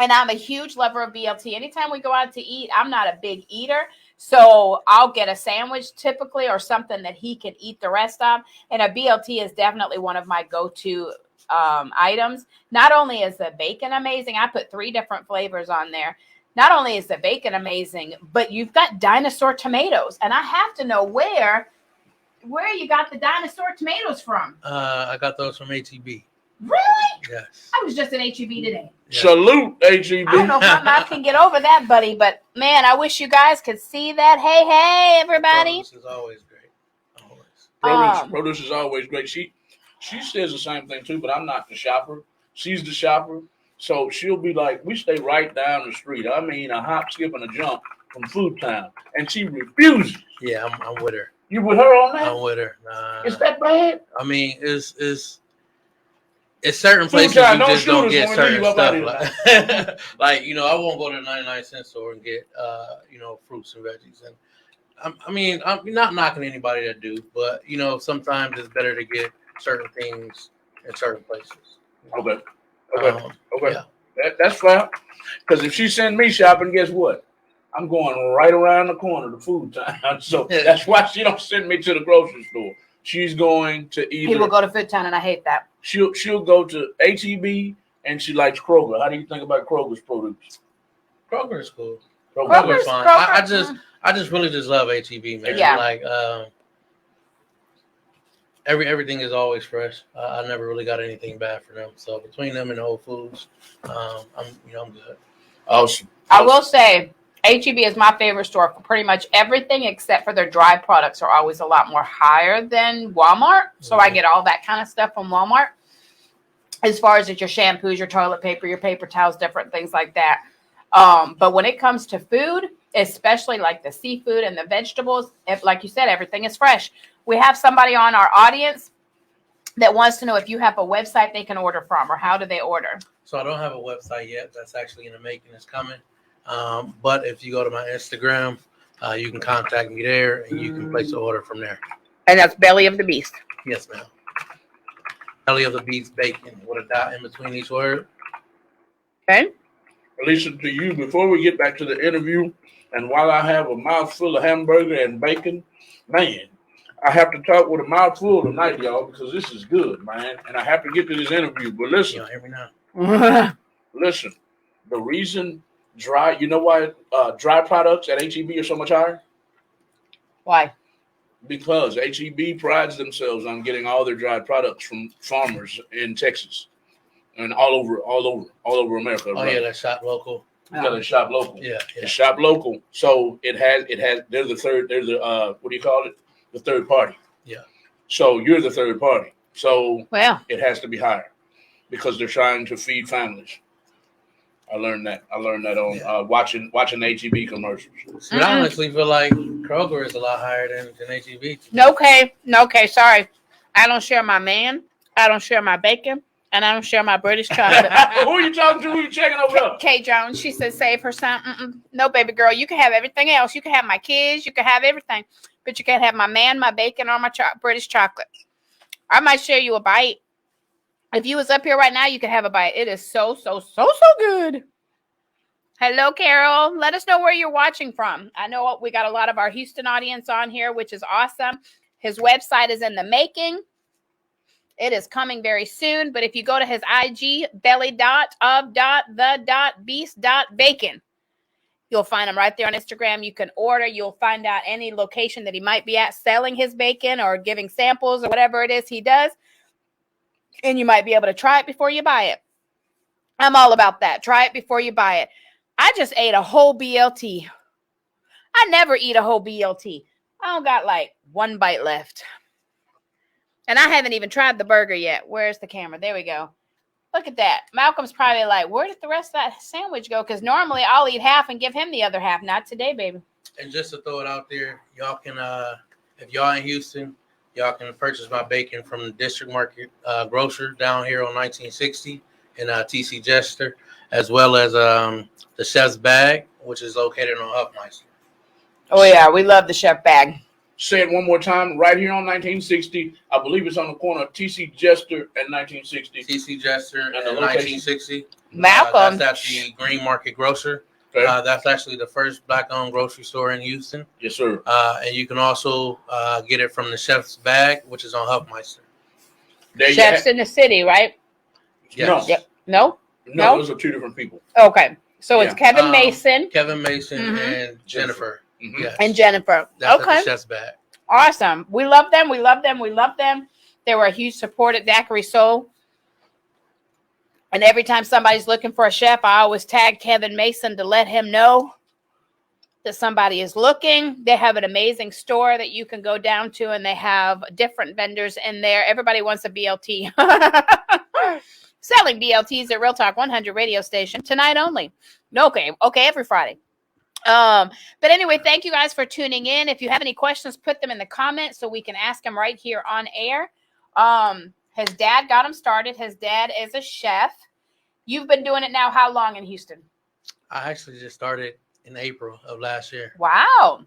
And I'm a huge lover of BLT. Anytime we go out to eat, I'm not a big eater. So I'll get a sandwich typically or something that he can eat the rest of. And a BLT is definitely one of my go-to items. Not only is the bacon amazing, I put 3 different flavors on there. Not only is the bacon amazing, but you've got dinosaur tomatoes. And I have to know where you got the dinosaur tomatoes from. I got those from HEB. Really? Yes. I was just in HEB today. Yes. Salute, HEB. I don't know if my mouth can get over that, buddy, but man, I wish you guys could see that. Hey, everybody. Produce is always great. Always. Produce is always great. She says the same thing too, but I'm not the shopper. She's the shopper. So she'll be like, we stay right down the street. I mean, a hop, skip, and a jump from Food Town. And she refuses. Yeah, I'm with her. You with her on that? I'm with her. Nah. Is that bad? I mean, it's certain places Food Town, you just don't get certain stuff. Like, I won't go to the 99-cent store and get, fruits and veggies. And I'm not knocking anybody that do, but, sometimes it's better to get certain things in certain places. Okay. Yeah. That's fine. Because if she send me shopping, guess what? I'm going right around the corner to Food Town. So that's why she don't send me to the grocery store. She's going to either. He will go to Food Town, and I hate that. She'll go to HEB, and she likes Kroger. How do you think about Kroger's produce? Kroger is cool. Kroger's fine. Kroger. I just really just love HEB, man. Yeah. Like everything is always fresh. I never really got anything bad for them. So between them and Whole Foods, I'm good. Awesome. I will say HEB is my favorite store for pretty much everything except for their dry products are always a lot more higher than Walmart. So I get all that kind of stuff from Walmart. As far as your shampoos, your toilet paper, your paper towels, different things like that. But when it comes to food, especially like the seafood and the vegetables, like you said, everything is fresh. We have somebody on our audience that wants to know if you have a website they can order from, or how do they order? So I don't have a website yet. That's actually in the making. It's coming. But if you go to my Instagram, you can contact me there, and you can place an order from there. And that's Belly of the Beast. Yes, ma'am. Belly of the Beast bacon with a dot in between each word. Okay. Alicia, to you, before we get back to the interview, and while I have a mouthful of hamburger and bacon, man, I have to talk with a mouthful tonight, y'all, because this is good, man. And I have to get to this interview. But listen. You don't hear me now. Listen, the reason you know why dry products at HEB are so much higher? Why? Because HEB prides themselves on getting all their dry products from farmers in Texas and all over America. Oh, yeah, that's shop local. Because it's shop local. Yeah. It's shop local. So there's what do you call it? The third party. Yeah. So you're the third party. So Well, it has to be higher because they're trying to feed families. I learned that on watching HEB commercials. But I honestly feel like Kroger is a lot higher than HEB. Okay, sorry. I don't share my man. I don't share my bacon. And I don't share my British chocolate. Who are you talking to? Who are you checking over there? Kay Jones, she said save her son. No, baby girl, you can have everything else. You can have my kids. You can have everything. But you can't have my man, my bacon, or my British chocolate. I might share you a bite. If you was up here right now, you could have a bite. It is so good. Hello, Carol. Let us know where you're watching from. I know we got a lot of our Houston audience on here, which is awesome. His website is in the making. It is coming very soon. But if you go to his IG, belly.of.the.beast.bacon, you'll find him right there on Instagram. You can order. You'll find out any location that he might be at selling his bacon or giving samples or whatever it is he does. And you might be able to try it before you buy it. I'm all about that. Try it before you buy it. I just ate a whole BLT. I never eat a whole BLT. I don't got like one bite left. And I haven't even tried the burger yet. Where's the camera? There we go. Look at that. Malcolm's probably like, where did the rest of that sandwich go? Because normally I'll eat half and give him the other half. Not today, baby. And just to throw it out there, y'all can, if y'all in Houston, y'all can purchase my bacon from the District Market Grocer down here on 1960 in TC Jester, as well as the Chef's Bag, which is located on Huffmeister. Oh, yeah. We love the chef bag. Say it one more time. Right here on 1960. I believe it's on the corner of TC Jester and 1960. TC Jester and the 1960. Malcolm. That's at the Green Market Grocer. Okay. That's actually the first black-owned grocery store in Houston. Yes, sir. And you can also get it from the Chef's Bag, which is on Huffmeister. Chef's in the city, right? Yes. No. Yep. No? No, those are two different people. Okay. So it's Yeah. Kevin Mason. Kevin Mason Mhm. and Jennifer. Mhm. Yes. And Jennifer. That's Okay. at the Chef's Bag. Awesome. We love them. We love them. We love them. They were a huge support at Daiquiri Soul. And every time somebody's looking for a chef, I always tag Kevin Mason to let him know that somebody is looking. They have an amazing store that you can go down to, and they have different vendors in there. Everybody wants a BLT. Selling BLTs at Real Talk 100 radio station tonight only. Okay, every Friday. But anyway, thank you guys for tuning in. If you have any questions, put them in the comments so we can ask them right here on air. His dad got him started. His dad is a chef. You've been doing it now how long in Houston? I actually just started in April of last year. Wow.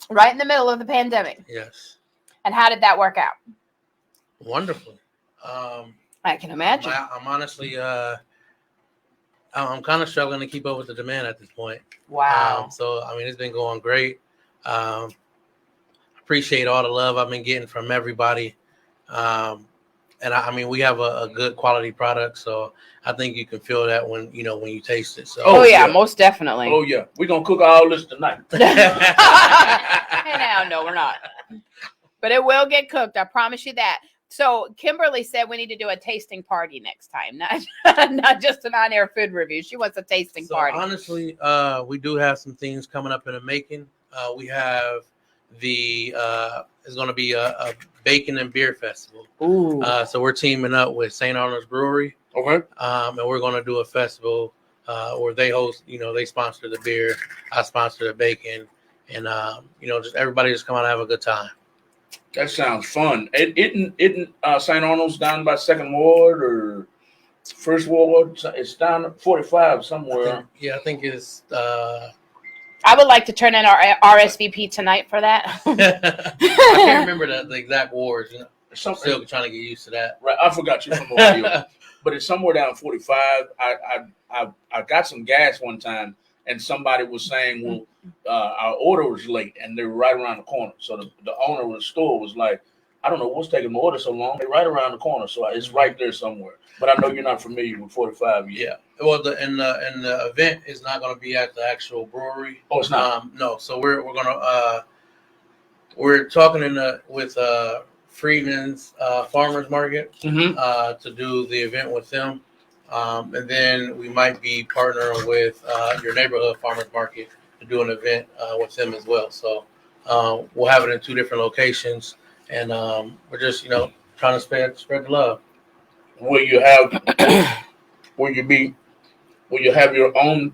Right in the middle of the pandemic. Yes. And how did that work out? Wonderfully. I can imagine. I'm honestly, I'm kind of struggling to keep up with the demand at this point. Wow. So, I mean, it's been going great. Appreciate all the love I've been getting from everybody. And I mean, we have a good quality product, so I think you can feel that when you taste it. So, Oh yeah, most definitely. Oh yeah, we're gonna cook all this tonight. Hey now, no, we're not. But it will get cooked. I promise you that. So Kimberly said we need to do a tasting party next time, not just an on-air food review. She wants a tasting party. Honestly, we do have some things coming up in the making. We have it's going to be a bacon and beer festival. Ooh. So we're teaming up with St. Arnold's Brewery. Okay. And we're going to do a festival where they host, they sponsor the beer, I sponsor the bacon, and just everybody just come out and have a good time. That sounds fun. Isn't St. Arnold's down by Second Ward or First Ward? It's down 45 somewhere. I think it's. I would like to turn in our RSVP tonight for that. I can't remember the exact wards. I'm still trying to get used to that. Right, I forgot you from Ohio. But it's somewhere down 45. I got some gas one time, and somebody was saying, well, our order was late, and they were right around the corner. So the owner of the store was like, I don't know what's taking my order so long. They're right around the corner, so it's right there somewhere. But I know you're not familiar with 45 yet. Yeah. Well, the event is not going to be at the actual brewery. Oh, it's not. No. So we're talking with Freedman's Farmers Market to do the event with them, and then we might be partnering with your neighborhood farmers market to do an event with them as well. So we'll have it in two different locations, and we're just trying to spread the love. Will you have your own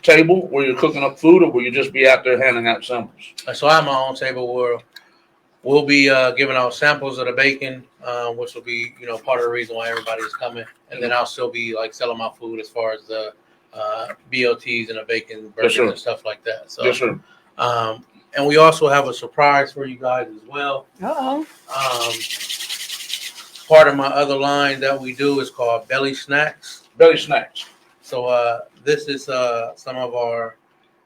table where you're cooking up food, or will you just be out there handing out samples? So I have my own table where we'll be giving out samples of the bacon, which will be part of the reason why everybody is coming, and then I'll still be selling my food as far as the BLTs and the bacon burgers and stuff like that. So, yes, sir. And we also have a surprise for you guys as well. Part of my other line that we do is called Belly Snacks. Belly Snacks. So this is some of our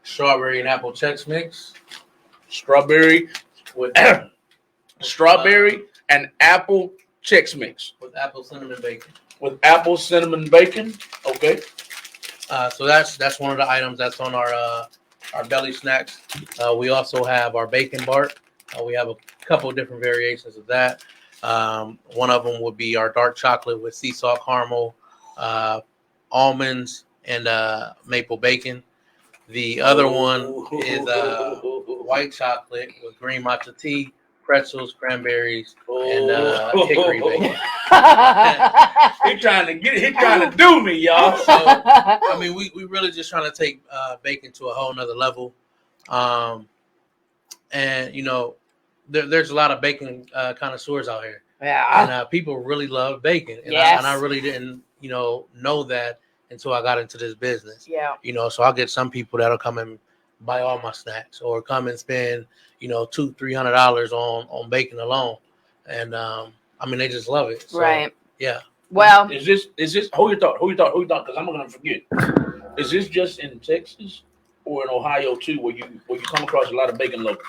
strawberry and apple Chex mix. Strawberry with strawberry and apple Chex mix. With apple cinnamon bacon. With apple cinnamon bacon. Okay. So that's one of the items that's on our Belly Snacks. We also have our bacon bart. We have a couple of different variations of that. One of them would be our dark chocolate with sea salt caramel, almonds, and maple bacon. The other one is white chocolate with green matcha tea, pretzels, cranberries, and hickory bacon. He trying to do me, y'all. So, I mean, we really just trying to take bacon to a whole nother level. And, you know, there's a lot of bacon connoisseurs out here. Yeah. And people really love bacon. And, Yes. I really didn't, you know that until I got into this business. Yeah. You know, so I'll get some people that'll come and buy all my snacks or come and spend, you know, $200-$300 on bacon alone. And, I mean, they just love it. So, Right. Yeah. Well, Is this hold your thought, because I'm gonna forget. Is this just in Texas or in Ohio too, where you come across a lot of bacon lovers?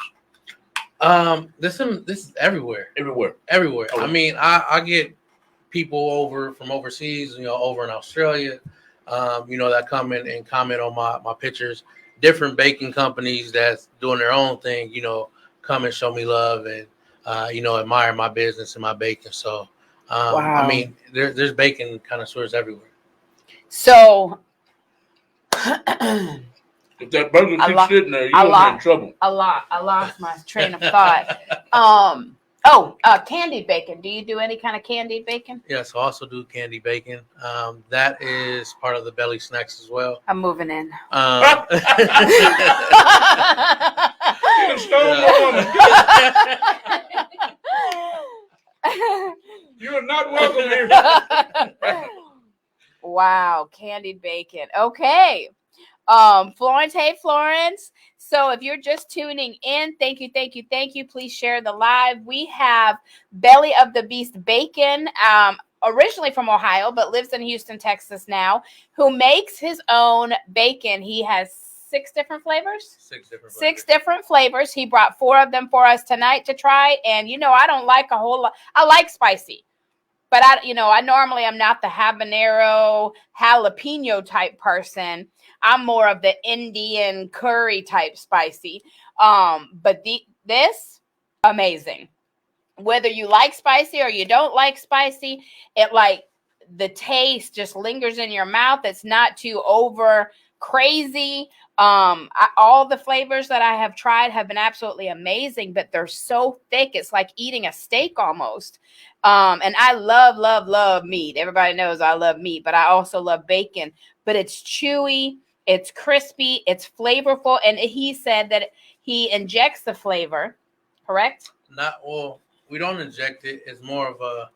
This is everywhere. Everywhere. Okay. Oh. I mean, I get people from overseas, you know, over in Australia, you know, that come in and comment on my pictures. Different baking companies that's doing their own thing, you know, come and show me love and you know, admire my business and my baking. So wow. I mean, there's bacon connoisseurs everywhere. So If that burger keeps sitting there, you're gonna be in trouble. I lost my train of thought. Candied bacon. Do you do any kind of candied bacon? Yes, I also do candy bacon. That is part of the belly snacks as well. I'm moving in. You stole the woman. You are not welcome here. Wow, candied bacon. Okay. Florence, hey Florence. So if you're just tuning in, thank you. Please share the live. We have Belly of the Beast Bacon, originally from Ohio, but lives in Houston, Texas now, who makes his own bacon. He has 6 different flavors. 6 different flavors. He brought 4 of them for us tonight to try. And you know, I don't like a whole lot. I like spicy. But I normally am not the habanero, jalapeno type person. I'm more of the Indian curry type spicy. But this, amazing. Whether you like spicy or you don't like spicy, the taste just lingers in your mouth. It's not too over crazy. All the flavors that I have tried have been absolutely amazing, but they're so thick. It's like eating a steak almost. And I love meat. Everybody knows I love meat, but I also love bacon. But it's chewy, it's crispy, it's flavorful. And he said that he injects the flavor, correct? We don't inject it. It's more of a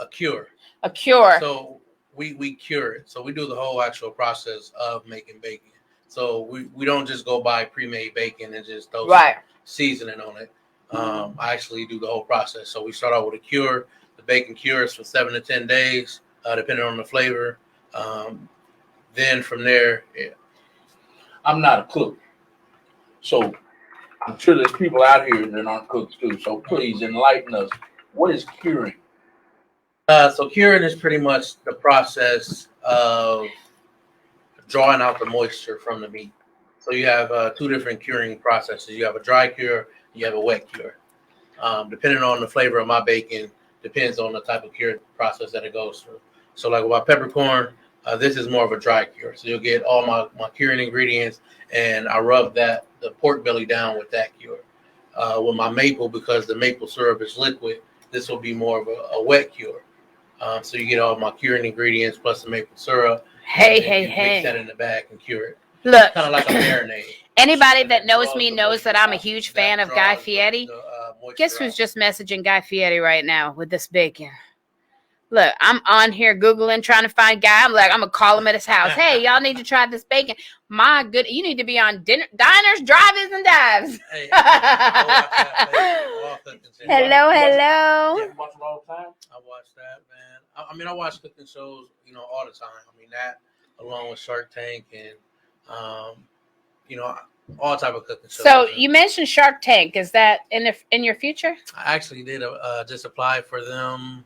cure. A cure. So we cure it. So we do the whole actual process of making bacon. So we don't just go buy pre-made bacon and just throw some seasoning on it. I actually do the whole process. So we start out with a cure. The bacon cures for 7 to 10 days, depending on the flavor. Then from there, I'm not a cook, so I'm sure there's people out here that aren't cooks too. So please enlighten us. What is curing? So curing is pretty much the process of drawing out the moisture from the meat. So you have 2 different curing processes. You have a dry cure, you have a wet cure. Depending on the flavor of my bacon, depends on the type of cure process that it goes through. So like with my peppercorn, this is more of a dry cure. So you'll get all my curing ingredients, and I rub the pork belly down with that cure. With my maple, because the maple syrup is liquid, this will be more of a wet cure. So you get all my curing ingredients plus the maple syrup. Mix that in the bag and cure it. Look, kind of like a marinade. Anybody that knows me knows that I'm a huge fan of Guy Fieri. Guess who's just messaging Guy Fieri right now with this bacon? Look, I'm on here Googling, trying to find Guy. I'm going to call him at his house. Hey, y'all need to try this bacon. My good, you need to be on diners, drive-ins, and dives. Hey, hello. You watch it all the time? I watch that, man. I mean, I watch cooking shows, all the time. I mean, that along with Shark Tank and, all type of cooking shows. So you mentioned Shark Tank. Is that in your future? I actually did just apply for them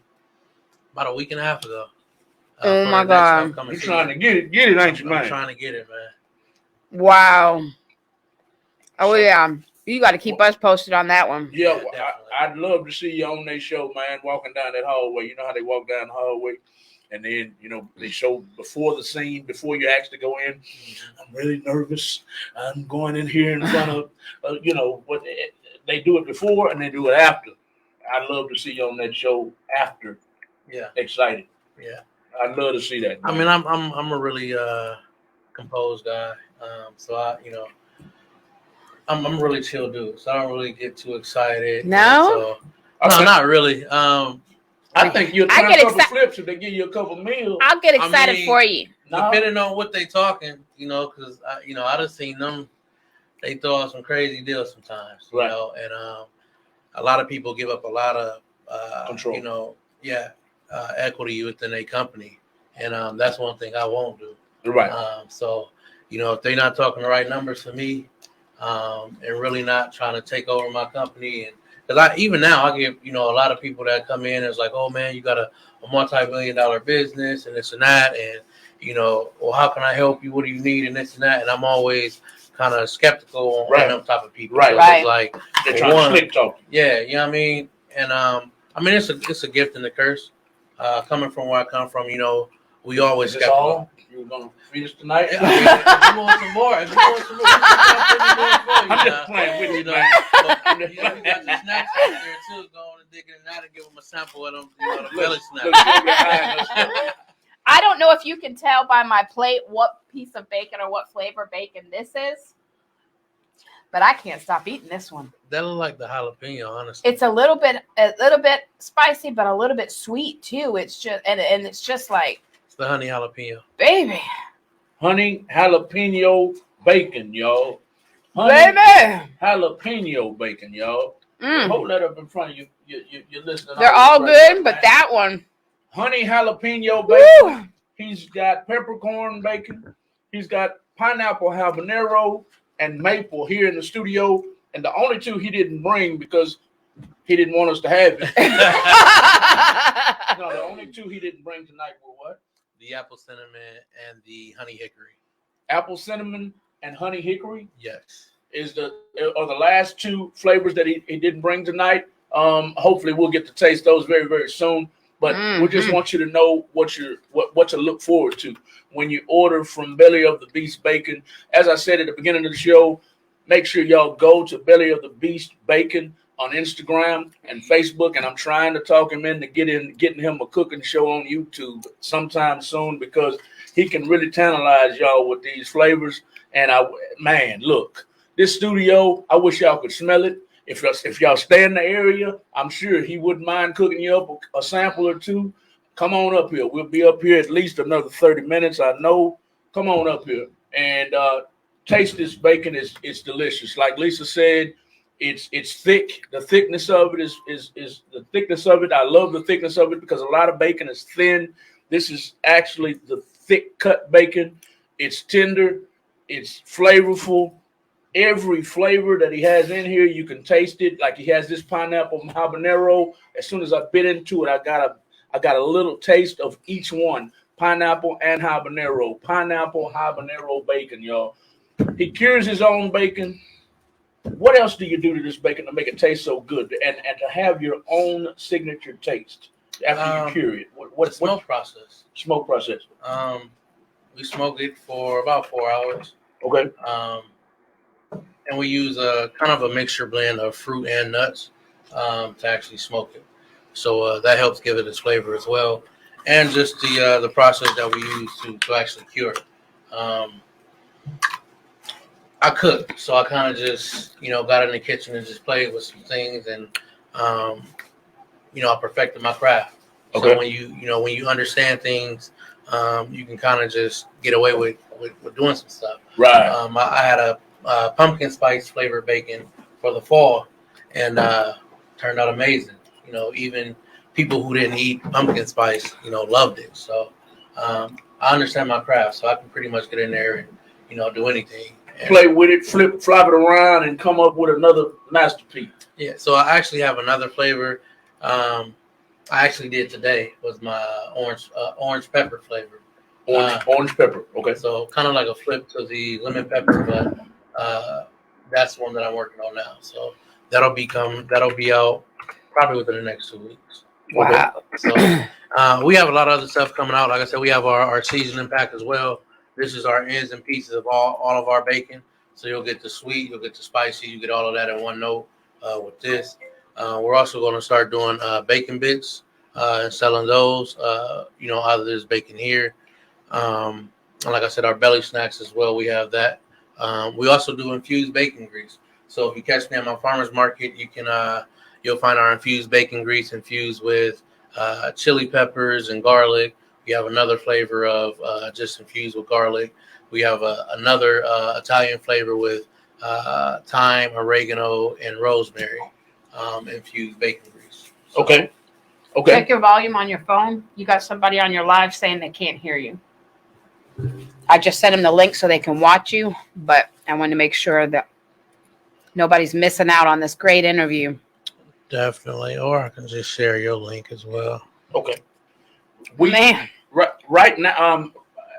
about a week and a half ago. Oh my God! You're trying to get it, ain't you, man? I'm trying to get it, man. Wow. Oh yeah, you got to keep us posted on that one. Yeah, I'd love to see you on their show, man. Walking down that hallway, you know how they walk down the hallway, And then, they show before the scene, before you actually go in. I'm really nervous. I'm going in here in front of, what they do it before and they do it after. I'd love to see you on that show after. Yeah. Excited. Yeah. I'd love to see that. I mean, I'm a really composed guy. So I'm a really chill dude. So I don't really get too excited. No? No, not really. I think you'll turn a couple flips if they give you a couple meals. I'll get excited for you. Depending on what they talking, because I done seen them. They throw out some crazy deals sometimes, right. And a lot of people give up a lot of control. Equity within a company, and that's one thing I won't do. Right. So if they're not talking the right numbers for me, and really not trying to take over my company, and because even now I get a lot of people that come in and it's like, oh man, you got a multi-million-dollar business and this and that, and well, how can I help you? What do you need? And this and that, and I'm always kind of skeptical on them type of people. Right. So it's like they're trying to slick talk. Yeah, you know what I mean? And I mean it's a gift and a curse. Coming from where I come from, we always skeptical. All? You gonna feed us tonight? Yeah, if you want some more, I'm just playing with you, man. We got the snacks out there too. Go on and dig in and out and give them a sample of them, the belly snacks. I don't know if you can tell by my plate what piece of bacon or what flavor bacon this is, but I can't stop eating this one. That look like the jalapeno, honestly. It's a little bit spicy, but a little bit sweet too. It's just and it's just like it's the honey jalapeno, baby. Honey jalapeno bacon, y'all. Baby, jalapeno bacon, y'all. Hold that up in front of you. You're listening. They're all good, but that one. Honey jalapeno bacon. Woo! He's got peppercorn bacon. He's got pineapple habanero and maple here in the studio. And the only two he didn't bring because he didn't want us to have it. No, the only two he didn't bring tonight were what? The apple cinnamon and the honey hickory. Apple cinnamon and honey hickory? Yes. Are the last two flavors that he didn't bring tonight. Hopefully we'll get to taste those very, very soon. But we just want you to know what to look forward to when you order from Belly of the Beast Bacon. As I said at the beginning of the show, make sure y'all go to Belly of the Beast Bacon on Instagram and Facebook. And I'm trying to talk him into getting him a cooking show on YouTube sometime soon because he can really tantalize y'all with these flavors. And look, this studio, I wish y'all could smell it. If y'all stay in the area, I'm sure he wouldn't mind cooking you up a sample or two. Come on up here. We'll be up here at least another 30 minutes, I know. Come on up here and taste this bacon. It's delicious. Like Lisa said, it's thick. The thickness of it is the thickness of it. I love the thickness of it because a lot of bacon is thin. This is actually the thick cut bacon. It's tender. It's flavorful. Every flavor that he has in here, you can taste it. Like he has this pineapple habanero. As soon as I bit into it, I got a little taste of each one. Pineapple and habanero. Pineapple habanero bacon, y'all. He cures his own bacon. What else do you do to this bacon to make it taste so good and to have your own signature taste after you cure it? What smoke process? Smoke process. We smoke it for about 4 hours. Okay. And we use a kind of a mixture blend of fruit and nuts to actually smoke it. So that helps give it its flavor as well. And just the process that we use to actually cure it. I cook, so I kind of just, got in the kitchen and just played with some things and, I perfected my craft. Okay. So when you understand things, you can kind of just get away with doing some stuff. Right. I had a pumpkin spice flavored bacon for the fall and turned out amazing. Even people who didn't eat pumpkin spice, loved it. So I understand my craft, so I can pretty much get in there and, do anything. And play with it, flop it around and come up with another masterpiece. Yeah, so I actually have another flavor. I actually did today was my orange pepper flavor. Orange pepper, okay. So kind of like a flip to the lemon pepper, but that's one that I'm working on now. So that'll be out probably within the next 2 weeks. Wow. So we have a lot of other stuff coming out. Like I said, we have our seasoning pack as well. This is our ends and pieces of all of our bacon. So you'll get the sweet, you'll get the spicy, you get all of that in one note with this. We're also going to start doing bacon bits and selling those, out of this bacon here. And like I said, our belly snacks as well, we have that. We also do infused bacon grease. So if you catch me at my farmer's market, you can you'll find our infused bacon grease infused with chili peppers and garlic. We have another flavor of just infused with garlic. We have another Italian flavor with thyme, oregano, and rosemary infused bacon grease. So, Okay. Check your volume on your phone. You got somebody on your live saying they can't hear you. I just sent them the link so they can watch you, but I want to make sure that nobody's missing out on this great interview. Definitely. Or I can just share your link as well. Okay. Man. Right now,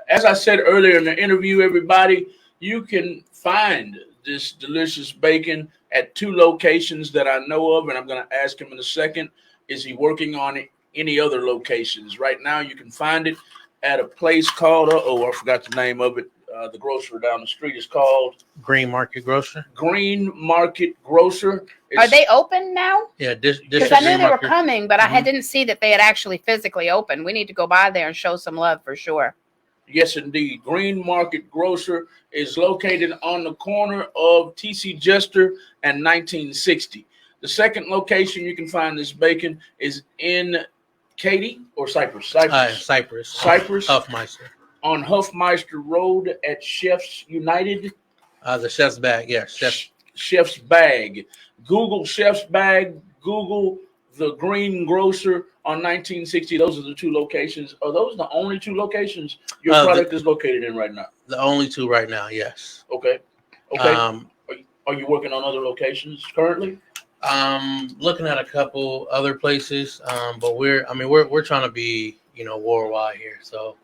as I said earlier in the interview, everybody, you can find this delicious bacon at 2 locations that I know of, and I'm going to ask him in a second. Is he working on any other locations? Right now, you can find it at a place called, I forgot the name of it. The grocer down the street is called Green Market Grocer. Green Market Grocer. Are they open now? Yeah, this because I knew they were coming, but I didn't see that they had actually physically opened. We need to go by there and show some love for sure. Yes, indeed. Green Market Grocer is located on the corner of T.C. Jester and 1960. The second location you can find this bacon is in Katy or Cypress? Cypress. Huffmeister. On Huffmeister Road at Chef's United. The Chef's Bag, yeah. Chef's Bag. Google Chef's Bag. Google the Green Grocer on 1960. Those are the 2 locations. Are those the only 2 locations your product is located in right now? The only 2 right now, yes. Okay. Are you working on other locations currently? Looking at a couple other places, but we're trying to be, worldwide here. So,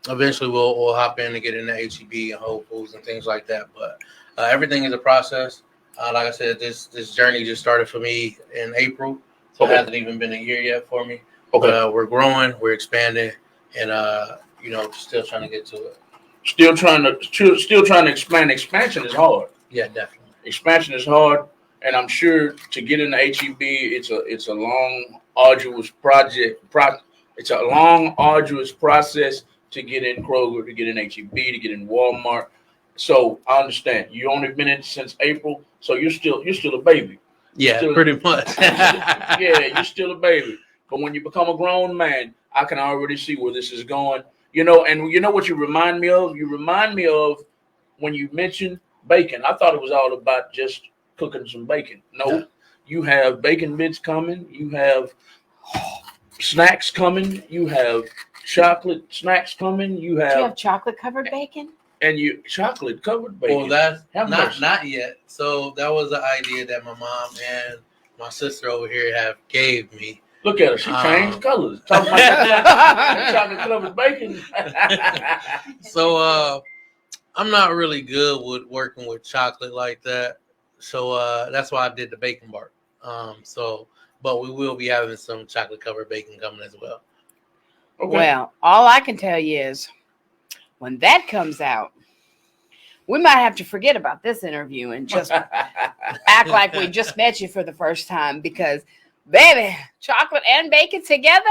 eventually we'll hop in and get into HEB and Whole Foods and things like that. But everything is a process. Like I said, this journey just started for me in April, so it hasn't even been a year yet for me. Okay. But we're growing, we're expanding, and still trying to get to it. Still trying to expand. Expansion is hard. Yeah, definitely. Expansion is hard. And I'm sure to get into HEB, it's a long, arduous project. It's a long, arduous process to get in Kroger, to get in HEB, to get in Walmart. So I understand. You only been in since April, so you're still a baby. Yeah, pretty much. You're still a baby. But when you become a grown man, I can already see where this is going. And you know what you remind me of? You remind me of when you mentioned bacon. I thought it was all about just cooking some bacon. No, you have bacon bits coming. You have snacks coming. You have chocolate snacks coming. You have chocolate covered bacon. And you chocolate covered bacon. Well, that's not yet. So that was the idea that my mom and my sister over here have gave me. Look at her. She changed colors. Talking about chocolate covered bacon. So I'm not really good with working with chocolate like that. So that's why I did the bacon bar. But we will be having some chocolate covered bacon coming as well. Okay. Well, all I can tell you is when that comes out, we might have to forget about this interview and just act like we just met you for the first time because, baby, chocolate and bacon together,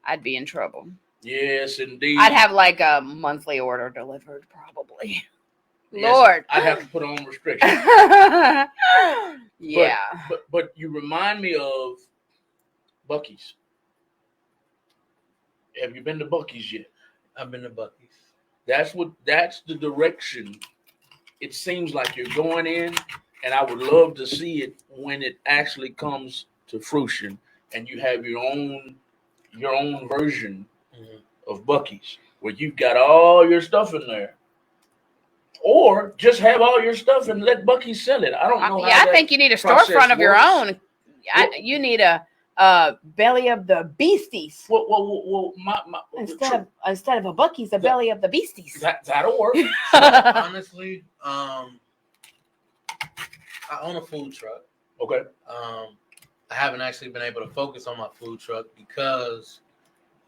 I'd be in trouble. Yes, indeed. I'd have like a monthly order delivered probably. Yes, Lord. I'd have to put on restrictions. Yeah. But you remind me of Buc-ee's. Have you been to Buc-ee's yet? I've been to Buc-ee's. That's the direction it seems like you're going in, and I would love to see it when it actually comes to fruition and you have your own version of Buc-ee's where you've got all your stuff in there. Or just have all your stuff and let Buc-ee's sell it. I don't know. I think you need a storefront of your own. You need a belly of the beasties. Well, instead of a Buc-ee's, a belly of the beasties. That'll work. So, honestly, I own a food truck. Okay. I haven't actually been able to focus on my food truck because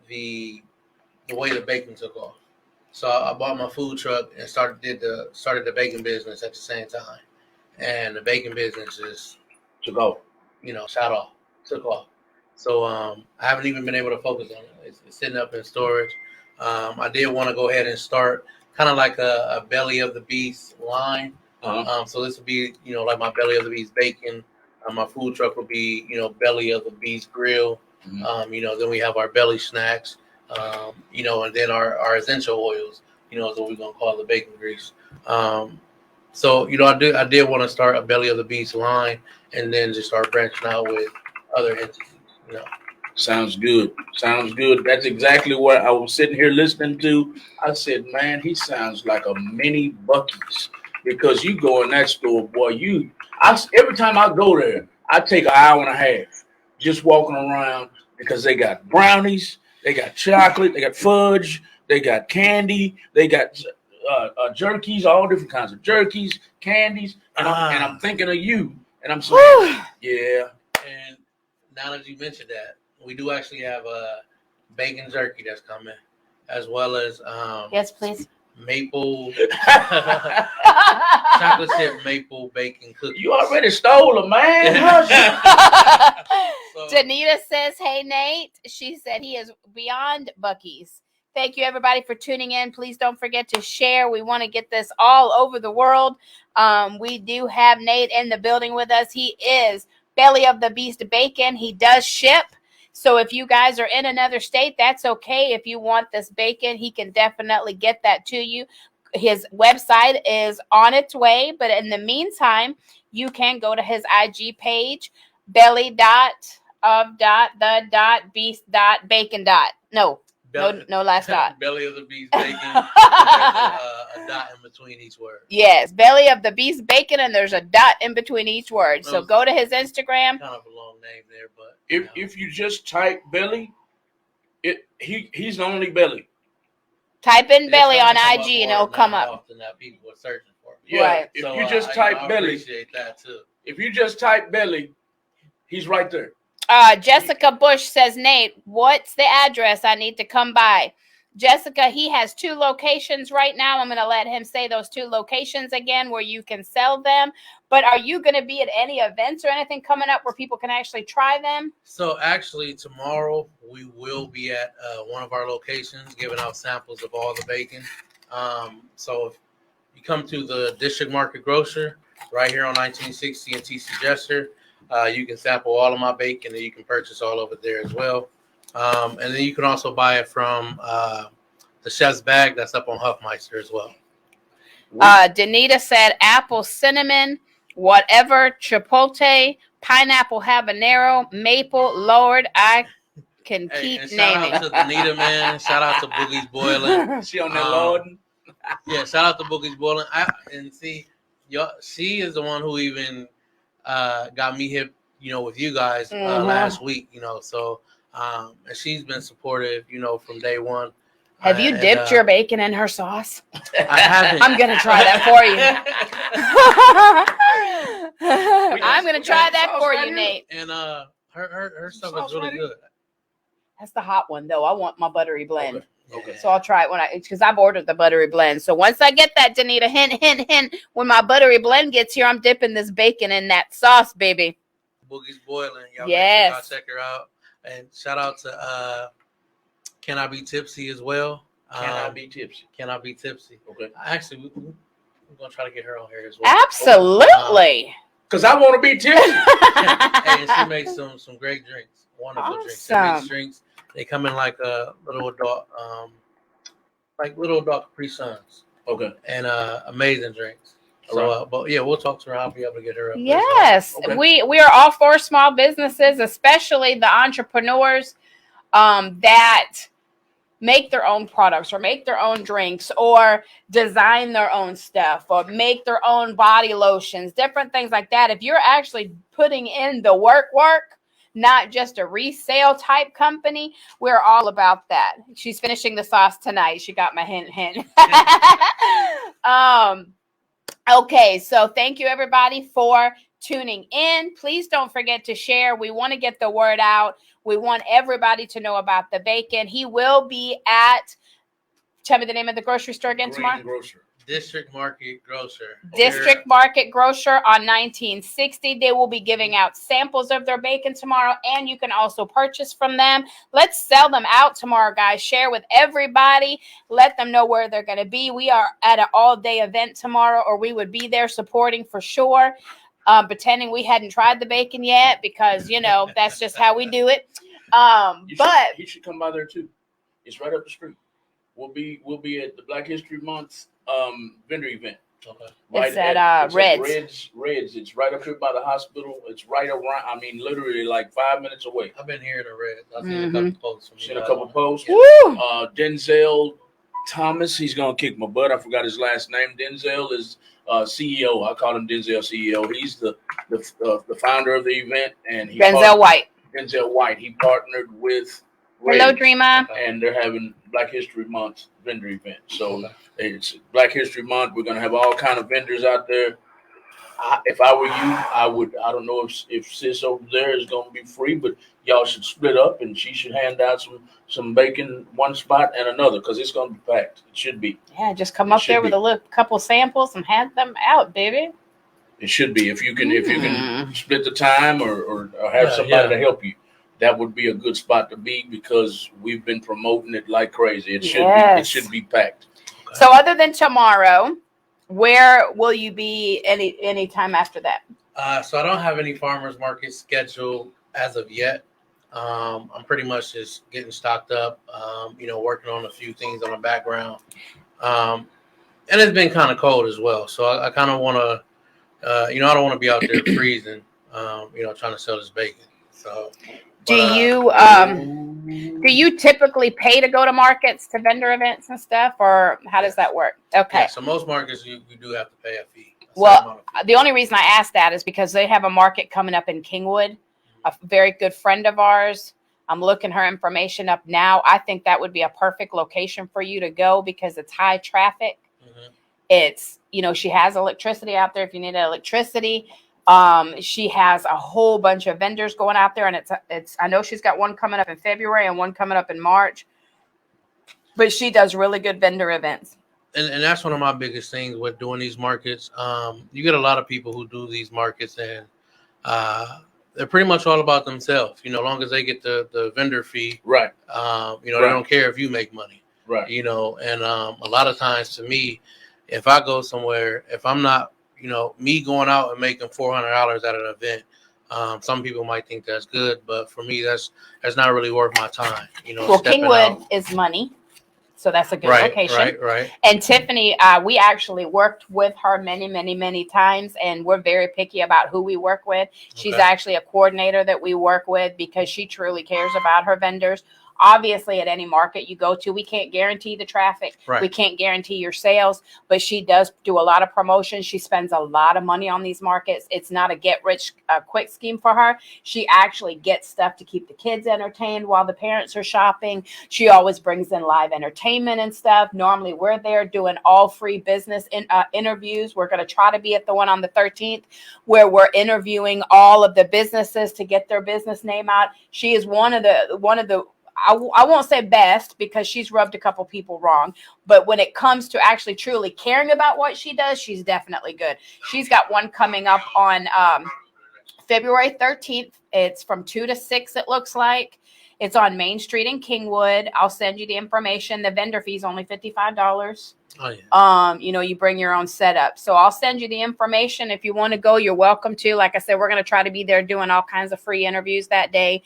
the way the bacon took off. So I bought my food truck and started the bacon business at the same time, and the bacon business just To go. shot off, took off. So I haven't even been able to focus on it. It's sitting up in storage. I did want to go ahead and start kind of like a belly of the beast line. So this would be like my belly of the beast bacon. My food truck would be belly of the beast grill. Then we have our belly snacks. And then our essential oils. Is what we're gonna call the bacon grease. So I did want to start a belly of the beast line, and then just start branching out with other entities. Sounds good. Sounds good. That's exactly what I was sitting here listening to. I said, man, he sounds like a mini Buc-ee's, because you go in that store, boy. Every time I go there, I take an hour and a half just walking around, because they got brownies, they got chocolate, they got fudge, they got candy, they got jerkies, all different kinds of jerkies, candies, and I'm thinking of you, and I'm saying, yeah. And now that you mentioned that, we do actually have a bacon jerky that's coming, as well as yes, please. Maple chocolate chip maple bacon cookies. You already stole them, man. Danita says, "Hey Nate." She said he is beyond Buc-ee's. Thank you, everybody, for tuning in. Please don't forget to share. We want to get this all over the world. We do have Nate in the building with us. He is Belly of the Beast Bacon. He does ship. So if you guys are in another state, that's okay. If you want this bacon, he can definitely get that to you. His website is on its way. But in the meantime, you can go to his IG page, belly.of.the.beast.bacon. No last dot. Belly of the Beast Bacon. a dot in between each word. Yes, Belly of the Beast Bacon, and there's a dot in between each word. So go to his Instagram. Kind of a long name there, but if you just type Belly, he's the only Belly. Type in Belly on IG and it'll come up. Often that people are searching for. Yeah, right. If you just type Belly, I appreciate that too. If you just type Belly, he's right there. Jessica Bush says, Nate, what's the address I need to come by? Jessica, he has 2 locations right now. I'm going to let him say those 2 locations again where you can sell them. But are you going to be at any events or anything coming up where people can actually try them? So actually tomorrow we will be at one of our locations giving out samples of all the bacon. So if you come to the District Market Grocer right here on 1960 and TC Jester, you can sample all of my bacon, and you can purchase all of it there as well. And then you can also buy it from the Chef's Bag that's up on Huffmeister as well. Danita said apple, cinnamon, whatever, chipotle, pineapple, habanero, maple. Lord, I can keep naming. Shout out to Danita, man. Shout out to Boogie's Boiling. She on there loading. Yeah, shout out to Boogie's Boiling. She is the one who even got me hip, with you guys last week, so and she's been supportive, from day one. Have you dipped your bacon in her sauce? I haven't. I'm going to try that for you. I'm going to try that for you, Nate. And her stuff is really good. That's the hot one, though. I want my buttery blend. Okay. So I'll try it because I've ordered the buttery blend. So once I get that, Danita, hint, when my buttery blend gets here, I'm dipping this bacon in that sauce, baby. Boogie's Boiling. Y'all yes. Make sure y'all check her out. And shout out to Can I Be Tipsy as well. Can I Be Tipsy? Can I Be Tipsy? Okay. Actually, we're going to try to get her on here as well. Absolutely. Because I want to be tipsy. And she makes some great drinks. Wonderful drinks. She makes drinks. They come in like a little adult, Capri Suns. Okay. And amazing drinks. So, but yeah, we'll talk to her. I'll be able to get her up. Yes, okay. We are all for small businesses, especially the entrepreneurs that make their own products or make their own drinks or design their own stuff or make their own body lotions, different things like that. If you're actually putting in the work, not just a resale type company, we're all about that. She's finishing the sauce tonight. She got my hint. Okay, so thank you everybody for tuning in. Please don't forget to share. We want to get the word out. We want everybody to know about the bacon. He will be at, tell me the name of the grocery store again tomorrow. Grocer. District Market Grocer. District Market Grocer on 1960. They will be giving out samples of their bacon tomorrow, and you can also purchase from them. Let's sell them out tomorrow, guys. Share with everybody. Let them know where they're going to be. We are at an all-day event tomorrow, or we would be there supporting for sure. Pretending we hadn't tried the bacon yet because, that's just how we do it. He should come by there too. It's right up the street. We'll be at the Black History Month vendor event. Okay. Right it's at Reds. It's right up here by the hospital. It's right around. Literally like 5 minutes away. I've been here at Reds. I've seen a couple posts. Seen a couple posts. Woo! Denzel Thomas. He's gonna kick my butt. I forgot his last name. Denzel is CEO. I call him Denzel CEO. He's the founder of the event, and Denzel White. Denzel White. He partnered with Hello, Dreamer. And they're having Black History Month vendor event. So it's Black History Month. We're gonna have all kind of vendors out there. If I were you, I would. I don't know if sis over there is gonna be free, but y'all should split up, and she should hand out some bacon one spot and another because it's gonna be packed. It should be. Yeah, just come up there with a couple samples and hand them out, baby. It should be. If you can split the time or have somebody to help you. That would be a good spot to be because we've been promoting it like crazy. It should be packed. Okay. So other than tomorrow, where will you be any time after that? So I don't have any farmers market scheduled as of yet. I'm pretty much just getting stocked up, working on a few things on the background. And it's been kind of cold as well. So I kind of want to, I don't want to be out there freezing, trying to sell this bacon. So. Do you typically pay to go to markets, to vendor events and stuff, or how does that work? Okay. Yeah, so most markets you do have to pay a fee. Well, the only reason I asked that is because they have a market coming up in Kingwood, a very good friend of ours. I'm looking her information up now. I think that would be a perfect location for you to go because it's high traffic. Mm-hmm. It's, she has electricity out there if you need electricity. She has a whole bunch of vendors going out there, and it's. I know she's got one coming up in February and one coming up in March, but she does really good vendor events. And that's one of my biggest things with doing these markets. You get a lot of people who do these markets, and they're pretty much all about themselves. As long as they get the vendor fee, right? They don't care if you make money, right? And a lot of times, to me, if I go somewhere, if I'm not me going out and making $400 at an event, some people might think that's good, but for me, that's not really worth my time. Well, Kingwood is money, so that's a good location. Right. And Tiffany, we actually worked with her many, many, many times, and we're very picky about who we work with. She's actually a coordinator that we work with because she truly cares about her vendors. Obviously, at any market you go to, we can't guarantee the traffic. Right. We can't guarantee your sales, but she does do a lot of promotion. She spends a lot of money on these markets. It's not a get-rich-quick scheme for her. She actually gets stuff to keep the kids entertained while the parents are shopping. She always brings in live entertainment and stuff. Normally, we're there doing all free business interviews. We're going to try to be at the one on the 13th where we're interviewing all of the businesses to get their business name out. She is one of the I won't say best because she's rubbed a couple people wrong, but when it comes to actually truly caring about what she does, she's definitely good. She's got one coming up on February 13th. It's from 2 to 6, it looks like. It's on Main Street in Kingwood. I'll send you the information. The vendor fee is only $55. Oh, yeah. You bring your own setup. So I'll send you the information. If you want to go, you're welcome to. Like I said, we're going to try to be there doing all kinds of free interviews that day.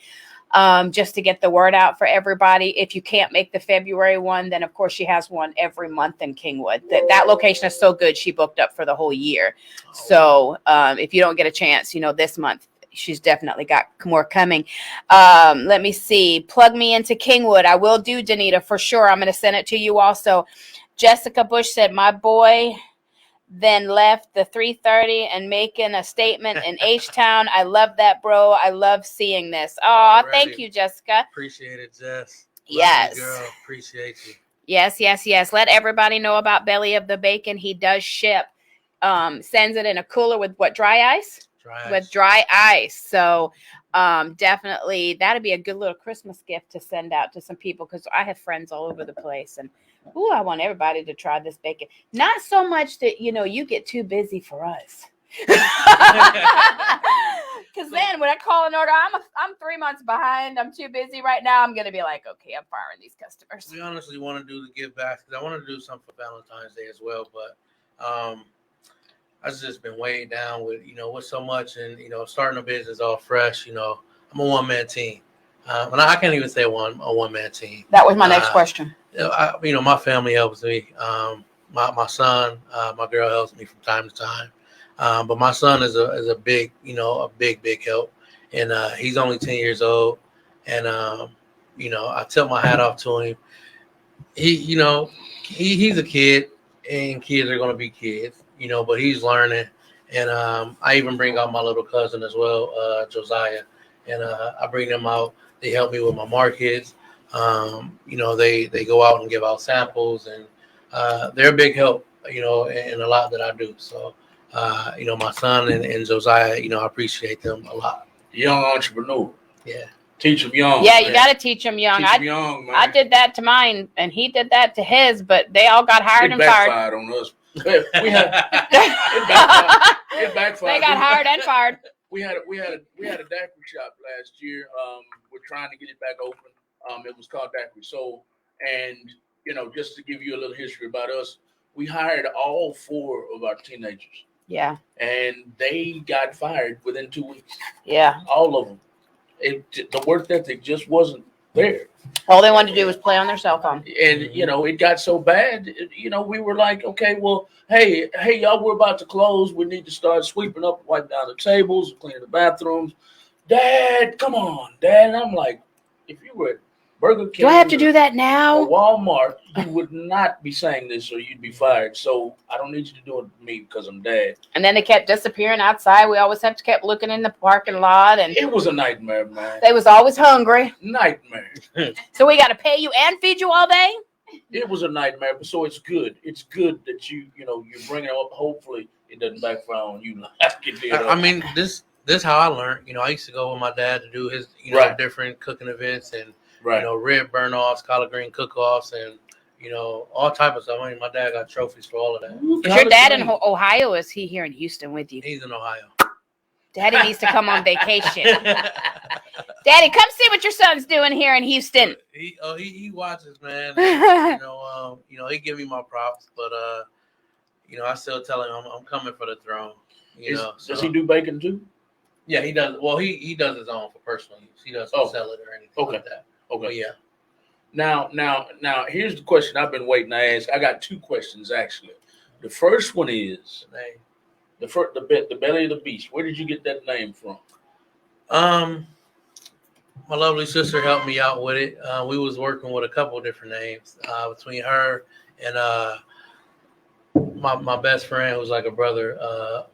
Just to get the word out for everybody. If you can't make the February one, then of course she has one every month in Kingwood. That location is so good, she booked up for the whole year. So if you don't get a chance, this month, she's definitely got more coming. Let me see. Plug me into Kingwood. I will do, Danita, for sure. I'm going to send it to you also. Jessica Bush said, my boy then left the 3:30 and making a statement in H-Town. I love that, bro. I love seeing this. Oh, thank you, Jessica. Appreciate it, Jess. Yes. Love you, girl. Appreciate you. Yes. Let everybody know about Belly of the Bacon. He does ship. Sends it in a cooler with what, dry ice? dry ice. So definitely that'd be a good little Christmas gift to send out to some people, because I have friends all over the place, and I want everybody to try this bacon. Not so much that you get too busy for us. Because then when I call an order, I'm 3 months behind. I'm too busy right now. I'm gonna be like, okay, I'm firing these customers. We honestly want to do the give back, because I want to do something for Valentine's Day as well, but I've just been weighed down with with so much, and starting a business all fresh. I'm a one-man team, and I can't even say a one-man team. That was my next question. My family helps me. My son, my girl helps me from time to time. But my son is a big, a big help, and he's only 10 years old, and I tip my hat off to him. He's a kid, and kids are gonna be kids, but he's learning, and I even bring out my little cousin as well, Josiah, and I bring them out. They help me with my markets. They go out and give out samples, and they're a big help, in a lot that I do. So. My son and Josiah, I appreciate them a lot. Young entrepreneur. Yeah. Teach them young. Yeah, you got to teach them young. Teach them young, man. I did that to mine, and he did that to his, but they all got hired and fired. It backfired on us. It backfired. They got hired and fired. We had a daiquiri shop last year. We're trying to get it back open. It was called Daiquiri Soul, and just to give you a little history about us, we hired all 4 of our teenagers. Yeah. And they got fired within 2 weeks. Yeah. All of them. The work ethic just wasn't there. All they wanted to do was play on their cell phone. And, it got so bad, we were like, okay, well, hey, y'all, we're about to close. We need to start sweeping up, wiping down the tables, cleaning the bathrooms. Dad, come on, Dad. And I'm like, if you were at Burger King, do I have to do that now? Or Walmart, you would not be saying this or you'd be fired. So I don't need you to do it to me because I'm Dad. And then they kept disappearing outside. We always have to keep looking in the parking lot. And it was a nightmare, man. They was always hungry. Nightmare. So we got to pay you and feed you all day? It was a nightmare. But so it's good. It's good that you bring it up. Hopefully it doesn't backfire on you like it did. I mean, this how I learned. I used to go with my dad to do his right. different cooking events and right. Rib burn-offs, collard green cook-offs, and all type of stuff. I mean, my dad got trophies for all of that. Is your dad in Ohio? Or is he here in Houston with you? He's in Ohio. Daddy needs to come on vacation. Daddy, come see what your son's doing here in Houston. He watches, man. He give me my props, but I still tell him I'm coming for the throne. Does he do bacon too? Yeah, he does. Well, he does his own for personal use. He doesn't sell it or anything like that. Okay. But yeah. Now, here's the question I've been waiting to ask. I got 2 questions actually. The first one is the belly of the beast. Where did you get that name from? My lovely sister helped me out with it. We was working with a couple of different names between her and my best friend, who's like a brother.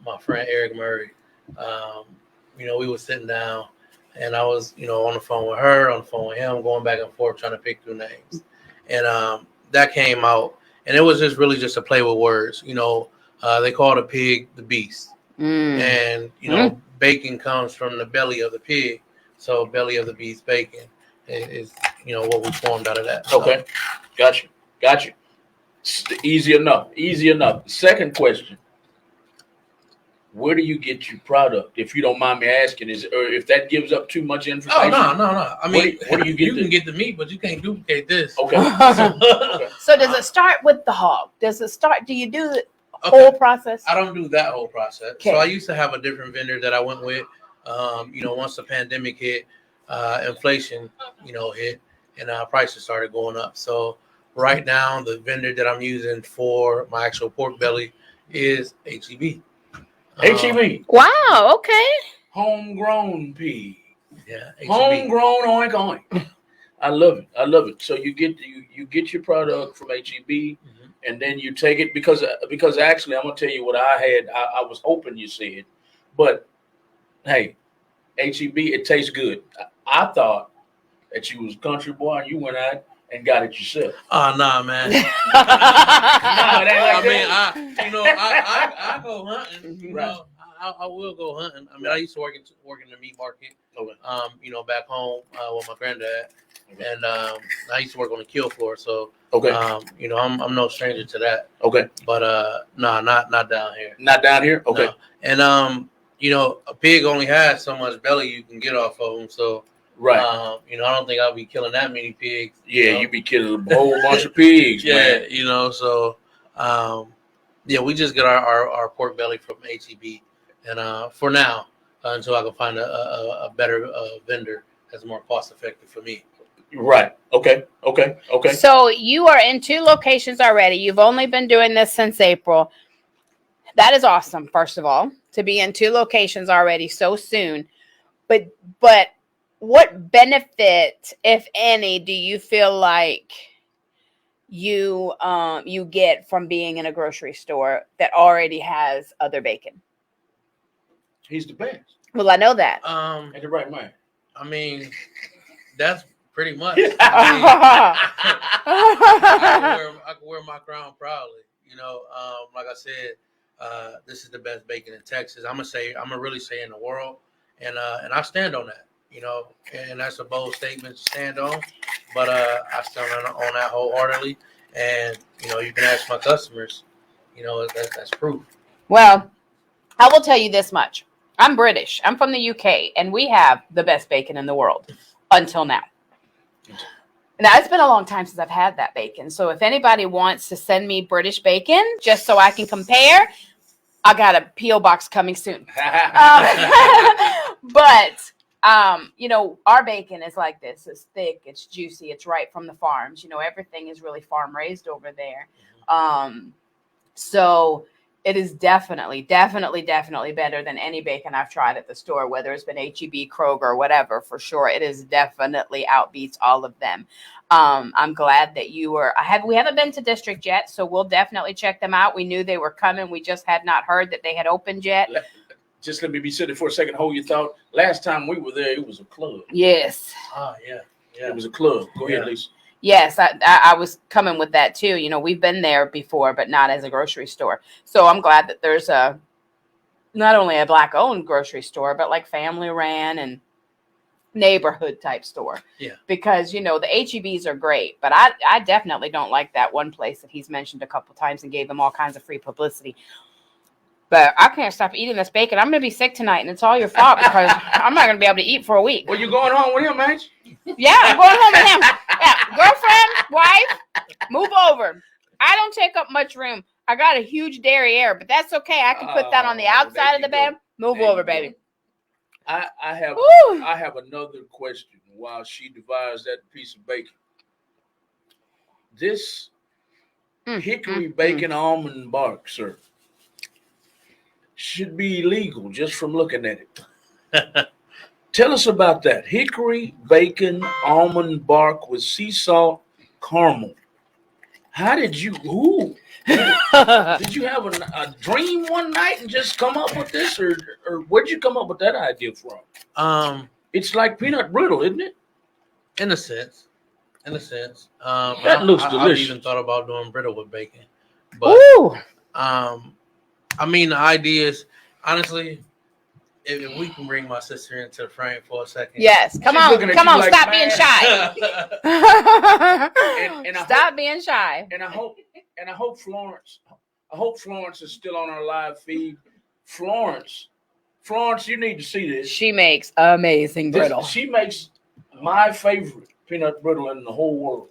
My friend Eric Murray. We were sitting down, and I was, on the phone with her, on the phone with him, going back and forth, trying to pick through names. And that came out, and it was really just a play with words. They called a pig the beast. And, bacon comes from the belly of the pig. So belly of the beast bacon is what we formed out of that. Okay. So. Got you. Easy enough. The second question. Where do you get your product? If you don't mind me asking, if that gives up too much information? Oh, no. I mean, where do you get can get the meat, but you can't duplicate this. Okay. So does it start with the hog? Do you do the whole process? I don't do that whole process. Okay. So I used to have a different vendor that I went with. Once the pandemic hit, inflation, hit, and prices started going up. So right now, the vendor that I'm using for my actual pork belly is HEB. HEB. Wow. Okay. Homegrown pig. Yeah. HEB. Homegrown oink oink. I love it. So you get your product from HEB, and then you take it because actually I'm gonna tell you what I had. I was hoping you said, but hey, HEB, it tastes good. I thought that you was a country boy and you went out and got it yourself. Oh, nah, man. No, it ain't like I go hunting. Right. I will go hunting. I mean, I used to work in the meat market. Okay. Back home with my granddad, and I used to work on the kill floor. So, Okay. I'm no stranger to that. Okay. But no, not down here. Not down here. Okay. No. And a pig only has so much belly you can get off of them. So, right. I don't think I'll be killing that many pigs. Yeah, you be killing a whole bunch of pigs, man. So. We just get our pork belly from HEB, and for now, until I can find a better vendor that's more cost effective for me. Right. Okay. So you are in 2 locations already. You've only been doing this since April. That is awesome, first of all, to be in 2 locations already so soon. But what benefit, if any, do you feel like you get from being in a grocery store that already has other bacon? He's the best. Well, I know that. And the right man. I mean, that's pretty much. I can wear my crown proudly. Like I said, this is the best bacon in Texas. I'm gonna really say in the world, and I stand on that. And that's a bold statement to stand on, but I stand on that wholeheartedly. And you can ask my customers. That's proof. Well, I will tell you this much. I'm British. I'm from the UK, and we have the best bacon in the world until now. Now, it's been a long time since I've had that bacon. So if anybody wants to send me British bacon just so I can compare, I got a P.O. box coming soon. But our bacon is like this. It's thick, it's juicy, it's right from the farms. Everything is really farm raised over there. So it is definitely better than any bacon I've tried at the store, whether it's been HEB, Kroger, whatever, for sure. It is definitely outbeats all of them. I'm glad that we haven't been to District yet, so we'll definitely check them out. We knew they were coming. We just had not heard that they had opened yet. Just let me be sitting for a second. Hold your thought. Last time we were there, it was a club. Yes. Yeah. It was a club. Go ahead, Lisa. Yes, I was coming with that too. We've been there before, but not as a grocery store. So I'm glad that there's not only a Black-owned grocery store, but like family ran and neighborhood type store. Yeah. Because the HEBs are great, but I definitely don't like that one place that he's mentioned a couple times and gave them all kinds of free publicity. But I can't stop eating this bacon. I'm going to be sick tonight, and it's all your fault because I'm not going to be able to eat for a week. Well, you going home with him, ain't you? Yeah, I'm going home with him. Yeah, girlfriend, wife, move over. I don't take up much room. I got a huge derriere, but that's okay. I can put that on the outside of the bed. Move over, baby. I have another question while she divides that piece of bacon. This Hickory bacon almond bark, sir, should be illegal just from looking at it. Tell us about that. Hickory bacon almond bark with sea salt caramel. How did you did you have a dream one night and just come up with this, or where'd you come up with that idea from? It's like peanut brittle, isn't it? In a sense. That looks delicious. I've even thought about doing brittle with bacon. But the idea is, honestly, if we can bring my sister into the frame for a second. Yes, come on, like, stop being shy. Stop being shy. And I hope Florence is still on our live feed. Florence, you need to see this. She makes amazing brittle. She makes my favorite peanut brittle in the whole world.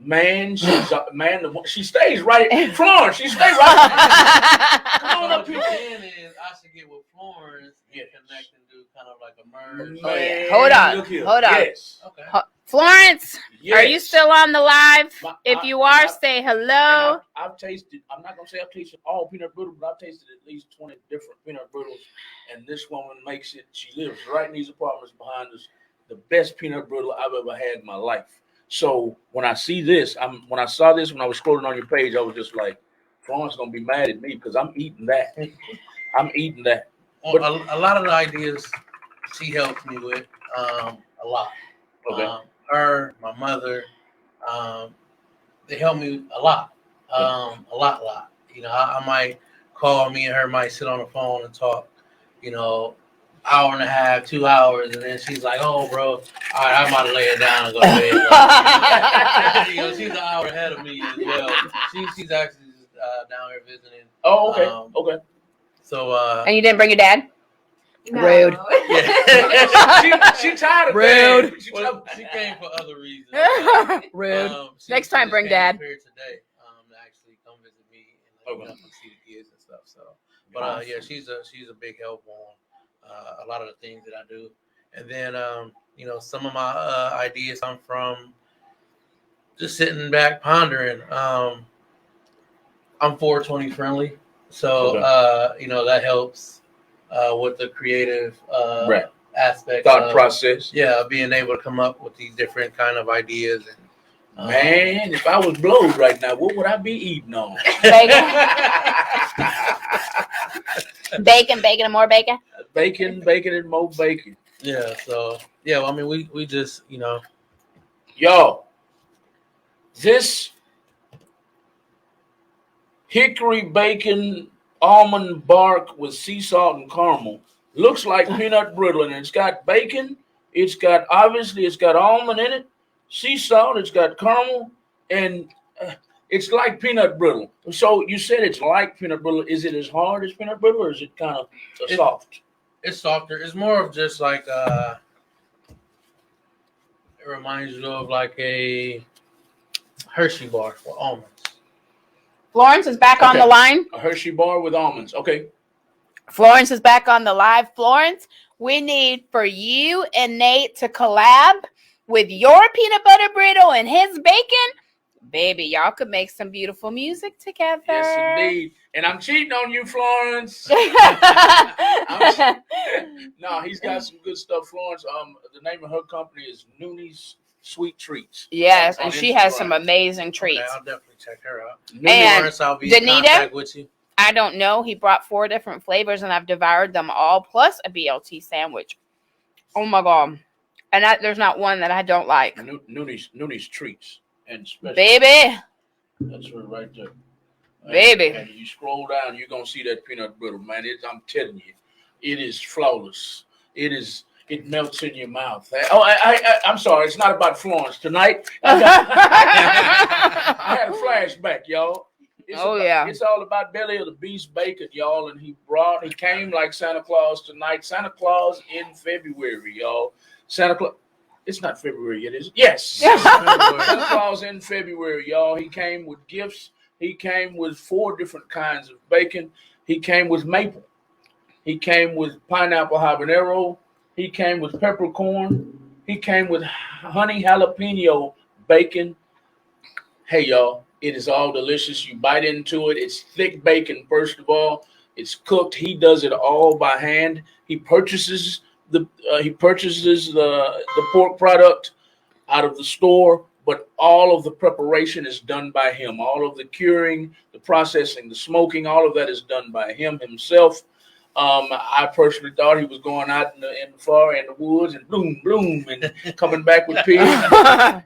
Man, she stays right. Florence, she stays right. Come on up here. I should get with Florence and connect and do kind of like a merge. Man, hold on. Yes. Okay. Florence, yes. Are you still on the live? If you are, say hello. I've tasted, I'm not going to say I've tasted all peanut brittle, but I've tasted at least 20 different peanut brittles. And this woman makes it, she lives right in these apartments behind us, the best peanut brittle I've ever had in my life. So when I see this, when I saw this, when I was scrolling on your page, I was just like, Florence going to be mad at me because I'm eating that. Well, a lot of the ideas she helped me with, a lot. Okay. Her, my mother, they helped me a lot. A lot. I might call. Me and her might sit on the phone and talk, hour and a half, 2 hours, and then she's like, "Oh, bro, all right, I'm about to lay it down and go to bed." She's an hour ahead of me as well. She's actually down here visiting. Oh, okay, okay. So, and you didn't bring your dad? No. Rude. Yeah. she tired of Rude. Dad. She came for other reasons. Rude. She Next time, just bring came Dad. up here today to actually come visit me and see the kids and stuff. So, but yeah, she's a big help on a lot of the things that I do. And then some of my ideas come from just sitting back pondering. I'm 420 friendly, so that helps with the creative aspect, thought process. Yeah, being able to come up with these different kind of ideas. And Man, if I was blowed right now, what would I be eating on? Bacon, and more bacon. Bacon, and more bacon. Yeah. So yeah, well, I mean, we just Yo, this hickory bacon almond bark with sea salt and caramel looks like peanut brittle, and it's got bacon. It's got almond in it, sea salt. It's got caramel, and it's like peanut brittle. So you said it's like peanut brittle. Is it as hard as peanut brittle, or is it kind of soft? It's softer. It's more of just like it reminds you of like a Hershey bar with almonds. Florence is back on the line. A Hershey bar with almonds. Okay. Florence is back on the live. Florence, we need for you and Nate to collab with your peanut butter brittle and his bacon. Baby, y'all could make some beautiful music together. Yes, indeed. And I'm cheating on you, Florence. No, he's got some good stuff, Florence. The name of her company is Nooney's Sweet Treats. Yes, On and she has Instagram. some amazing treats. Okay, I'll definitely check her out. And Florence, I'll be in contact with you. I don't know. He brought 4 different flavors, and I've devoured them all, plus a BLT sandwich. Oh my god! And there's not one that I don't like. Nooney's Treats and special. Baby, That's her right there. Baby. And you scroll down, you're gonna see that peanut brittle, man. I'm telling you, it is flawless. It melts in your mouth. I'm sorry, it's not about Florence tonight. I had a flashback, y'all. It's all about Belly of the Beast bacon, y'all. And he came like Santa Claus tonight. Santa Claus in February, y'all. Santa Claus. It's not February yet, is it? Yes. Santa Claus in February, y'all. He came with gifts. He came with 4 different kinds of bacon. He came with maple. He came with pineapple habanero. He came with peppercorn. He came with honey jalapeno bacon. Hey, y'all, it is all delicious. You bite into it. It's thick bacon, first of all. It's cooked. He does it all by hand. He purchases the pork product out of the store, but all of the preparation is done by him. All of the curing, the processing, the smoking, all of that is done by him himself. I personally thought he was going out in the woods and bloom and coming back with pigs.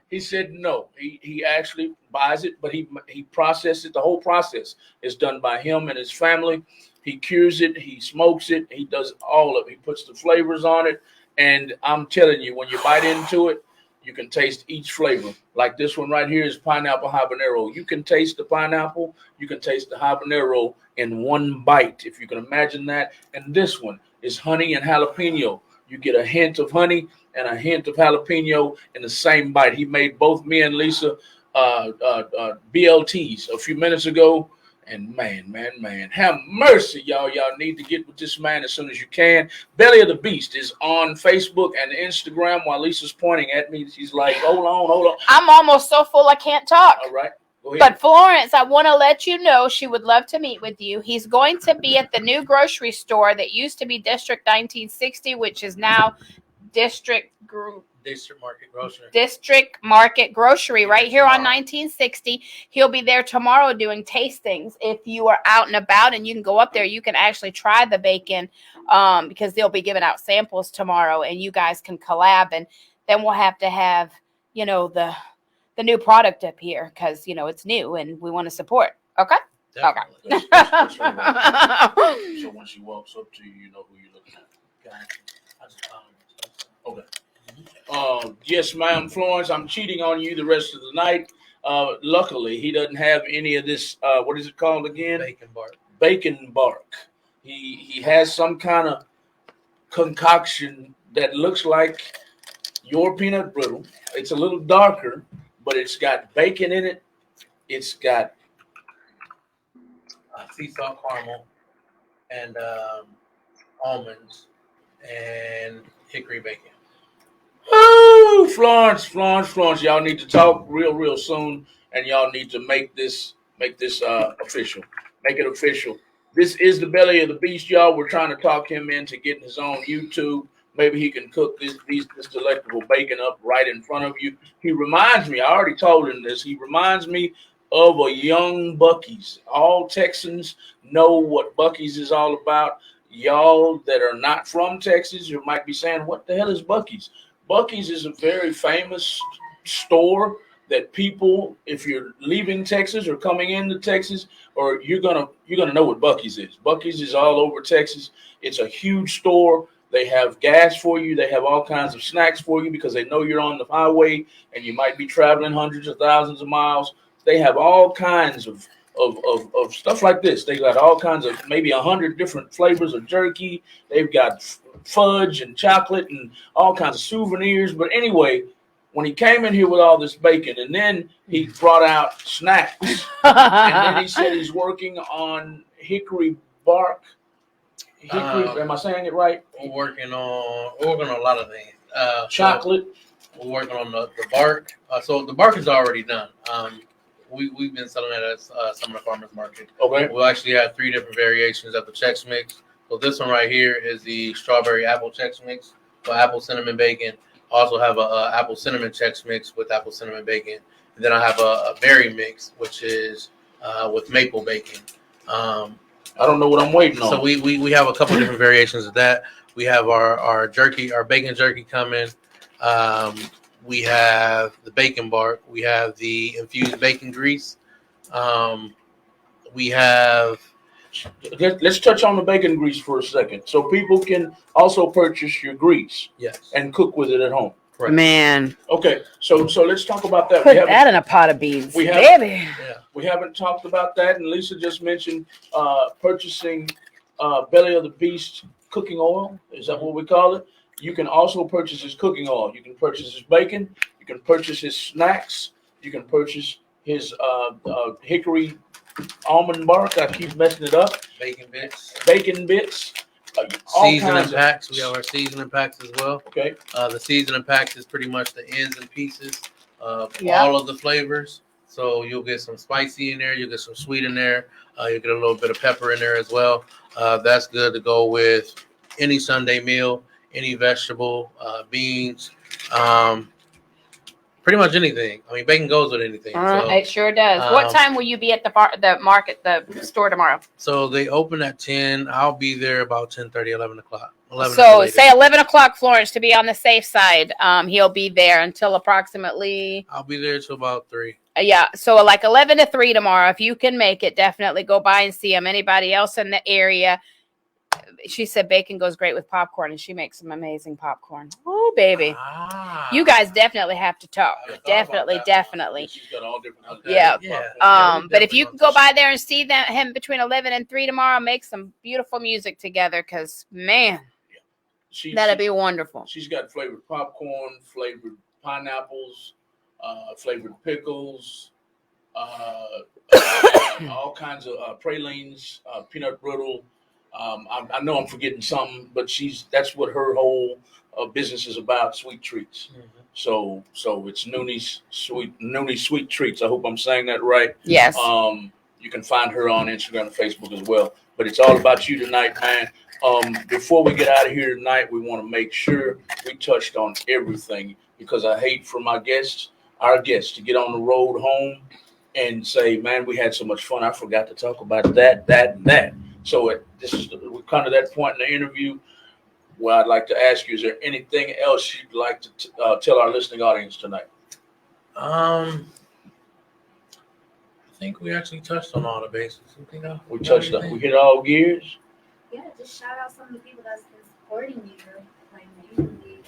He said no. He actually buys it, but he processes it. The whole process is done by him and his family. He cures it. He smokes it. He does all of it. He puts the flavors on it. And I'm telling you, when you bite into it, you can taste each flavor. Like this one right here is pineapple habanero. You can taste the pineapple. You can taste the habanero in one bite, if you can imagine that. And this one is honey and jalapeno. You get a hint of honey and a hint of jalapeno in the same bite. He made both me and Lisa BLTs a few minutes ago. And man, have mercy, y'all. Y'all need to get with this man as soon as you can. Belly of the Beast is on Facebook and Instagram. While Lisa's pointing at me, she's like, hold on. I'm almost so full I can't talk. All right, go ahead. But Florence, I want to let you know she would love to meet with you. He's going to be at the new grocery store that used to be District 1960, which is now District Market Grocery right here on 1960. He'll be there tomorrow doing tastings. If you are out and about and you can go up there, you can actually try the bacon because they'll be giving out samples tomorrow and you guys can collab. And then we'll have to have, the new product up here because, it's new and we want to support. Okay? Definitely. That's her. So when she walks up to you, you know who you're looking at. Gotcha. I just found it. Okay. Yes, ma'am, Florence. I'm cheating on you the rest of the night. Luckily, he doesn't have any of this. What is it called again? Bacon bark. Bacon bark. He has some kind of concoction that looks like your peanut brittle. It's a little darker, but it's got bacon in it. It's got Sea salt caramel and almonds and hickory bacon. oh, Florence. Y'all need to talk real soon, and y'all need to make this official. Make it official. This is the belly of the beast, y'all. We're trying to talk him into getting his own YouTube. Maybe he can cook this delectable bacon up right in front of you. He reminds me, I already told him this, he reminds me of a young Buc-ee's. All Texans know what Buc-ee's is all about. Y'all that are not from Texas, you might be saying, what the hell is Buc-ee's? Buc-ee's is a very famous store that people, if you're leaving Texas or coming into Texas, or you're gonna know what Buc-ee's is. Buc-ee's is all over Texas. It's a huge store. They have gas for you. They have all kinds of snacks for you because they know you're on the highway and you might be traveling hundreds of thousands of miles. They have all kinds of stuff like this. They got all kinds of maybe 100 different flavors of jerky. They've got fudge and chocolate and all kinds of souvenirs. But anyway, when he came in here with all this bacon, and then he brought out snacks, and then he said he's working on hickory bark. Hickory, am I saying it right? We're working on a lot of things. Chocolate. So we're working on the bark. So the bark is already done. We've been selling it at some of the farmers market. Okay. We'll actually have 3 different variations of the Chex mix. So this one right here is the strawberry apple Chex mix with apple cinnamon bacon. Also have a apple cinnamon Chex mix with apple cinnamon bacon, and then I have a berry mix, which is with maple bacon. I don't know what I'm waiting on. So we have a couple of different variations of that. We have our jerky, our bacon jerky coming. We have the bacon bark. We have the infused bacon grease. We have. Let's touch on the bacon grease for a second, so people can also purchase your grease. Yes. And cook with it at home. Correct. Man, Okay, so let's talk about that. put that in a pot of beans, baby. Yeah. We haven't talked about that, and Lisa just mentioned purchasing Belly of the Beast cooking oil. Is that what we call it? You can also purchase his cooking oil. You can purchase his bacon. You can purchase his snacks. You can purchase his hickory almond bark. I keep messing it up. Bacon bits. Bacon bits. Seasoning packs. We have our seasoning packs as well. Okay. The seasoning packs is pretty much the ends and pieces of Yeah. all of the flavors. So you'll get some spicy in there. You'll get some sweet in there. You'll get a little bit of pepper in there as well. That's good to go with any Sunday meal, any vegetable, beans, pretty much anything. I mean, bacon goes with anything. It sure does. What time will you be at the store tomorrow? So they open at 10. I'll be there about 10:30, 11 o'clock. 11 So say 11 o'clock, Florence, to be on the safe side. He'll be there until approximately. I'll be there till about 3. Yeah, so like 11 to 3 tomorrow. If you can make it, definitely go by and see him. Anybody else in the area? She said bacon goes great with popcorn, and she makes some amazing popcorn. Oh, baby. You guys definitely have to talk. Definitely. She's got all different. Yeah. Yeah. But if you can go by there and see him between 11 and 3 tomorrow, make some beautiful music together, because, man, that'd be wonderful. She's got flavored popcorn, flavored pineapples, flavored pickles, all kinds of pralines, peanut brittle. I know I'm forgetting something, but that's what her whole business is about, sweet treats. Mhm. So it's Nooney's sweet treats. I hope I'm saying that right. Yes. You can find her on Instagram and Facebook as well. But it's all about you tonight, man. Before we get out of here tonight, we want to make sure we touched on everything, because I hate for our guests, to get on the road home and say, man, we had so much fun, I forgot to talk about that, and that. So we're kind of that point in the interview where I'd like to ask you, is there anything else you'd like to tell our listening audience tonight? I think we actually touched on all the bases. We touched on. We hit all gears. Yeah, just shout out some of the people that's been supporting you playing the Music League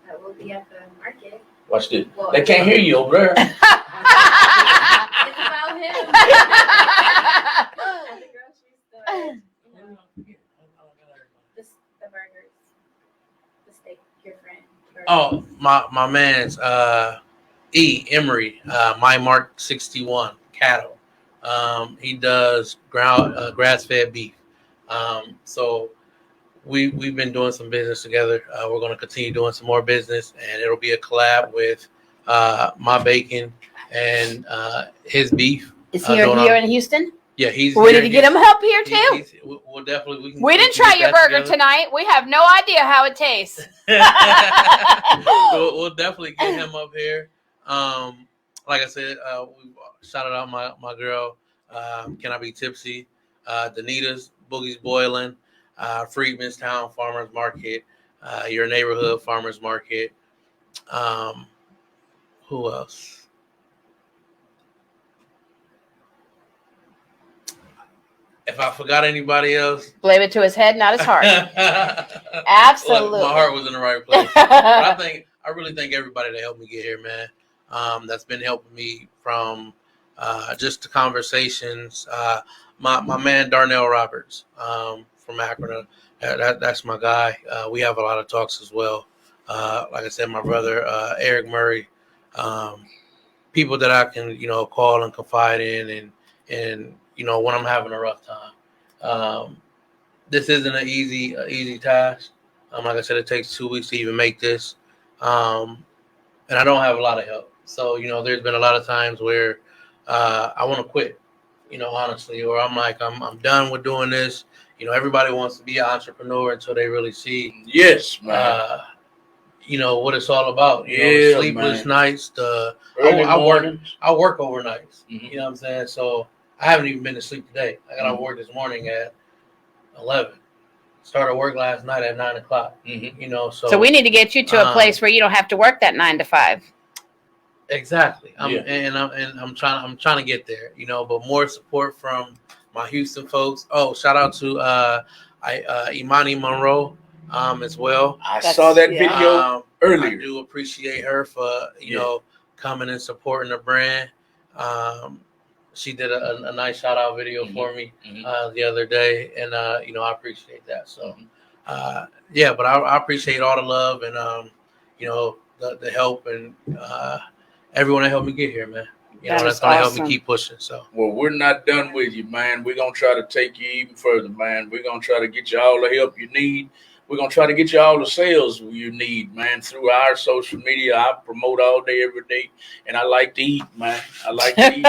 that will be at the market. Watch this. Well, They can't hear you over there. It's about him. At the grocery store. The burgers. The steak, your friend. Oh, my man's Emery, my Mark 61 cattle. He does grass fed beef. So we've been doing some business together. We're going to continue doing some more business, and it'll be a collab with my bacon and his beef. Is he here in Houston? Yeah, he's. We need to get him help here too. We'll definitely. We didn't try your burger tonight. We have no idea how it tastes. We'll definitely get him up here. Like I said, we shouted out my girl. Can I Be Tipsy? Danita's Boogie's Boiling. Freedman's Town Farmers Market. Your neighborhood farmers market. Who else? If I forgot anybody else, blame it to his head, not his heart. Absolutely. My heart was in the right place. But I really thank everybody that helped me get here, man. That's been helping me from just the conversations. My man Darnell Roberts from Akron, that's my guy. We have a lot of talks as well. Like I said, my brother Eric Murray, people that I can call and confide in, and when I'm having a rough time. This isn't an easy task. Like I said, it takes 2 weeks to even make this. And I don't have a lot of help. So, there's been a lot of times where I want to quit, honestly, or I'm like, I'm done with doing this. Everybody wants to be an entrepreneur until they really see, yes, man. What it's all about. Sleepless nights. I work overnights. Mm-hmm. You know what I'm saying? So I haven't even been to sleep today. I got to work this morning at 11. Started work last night at 9 o'clock. Mm-hmm. So we need to get you to a place where you don't have to work that 9 to 5. Exactly. I'm trying to get there. But more support from my Houston folks. Oh, shout out to Imani Monroe as well. I saw that video earlier. I do appreciate her for coming and supporting the brand. She did a nice shout out video for me the other day, and I appreciate that. So but I appreciate all the love and the help and everyone that helped me get here, man. That's gonna help me keep pushing. So well, we're not done with you, man. We're gonna try to take you even further, man. We're gonna try to get you all the help you need. We're going to try to get you all the sales you need, man, through our social media. I promote all day, every day, and I like to eat, man. I like to eat.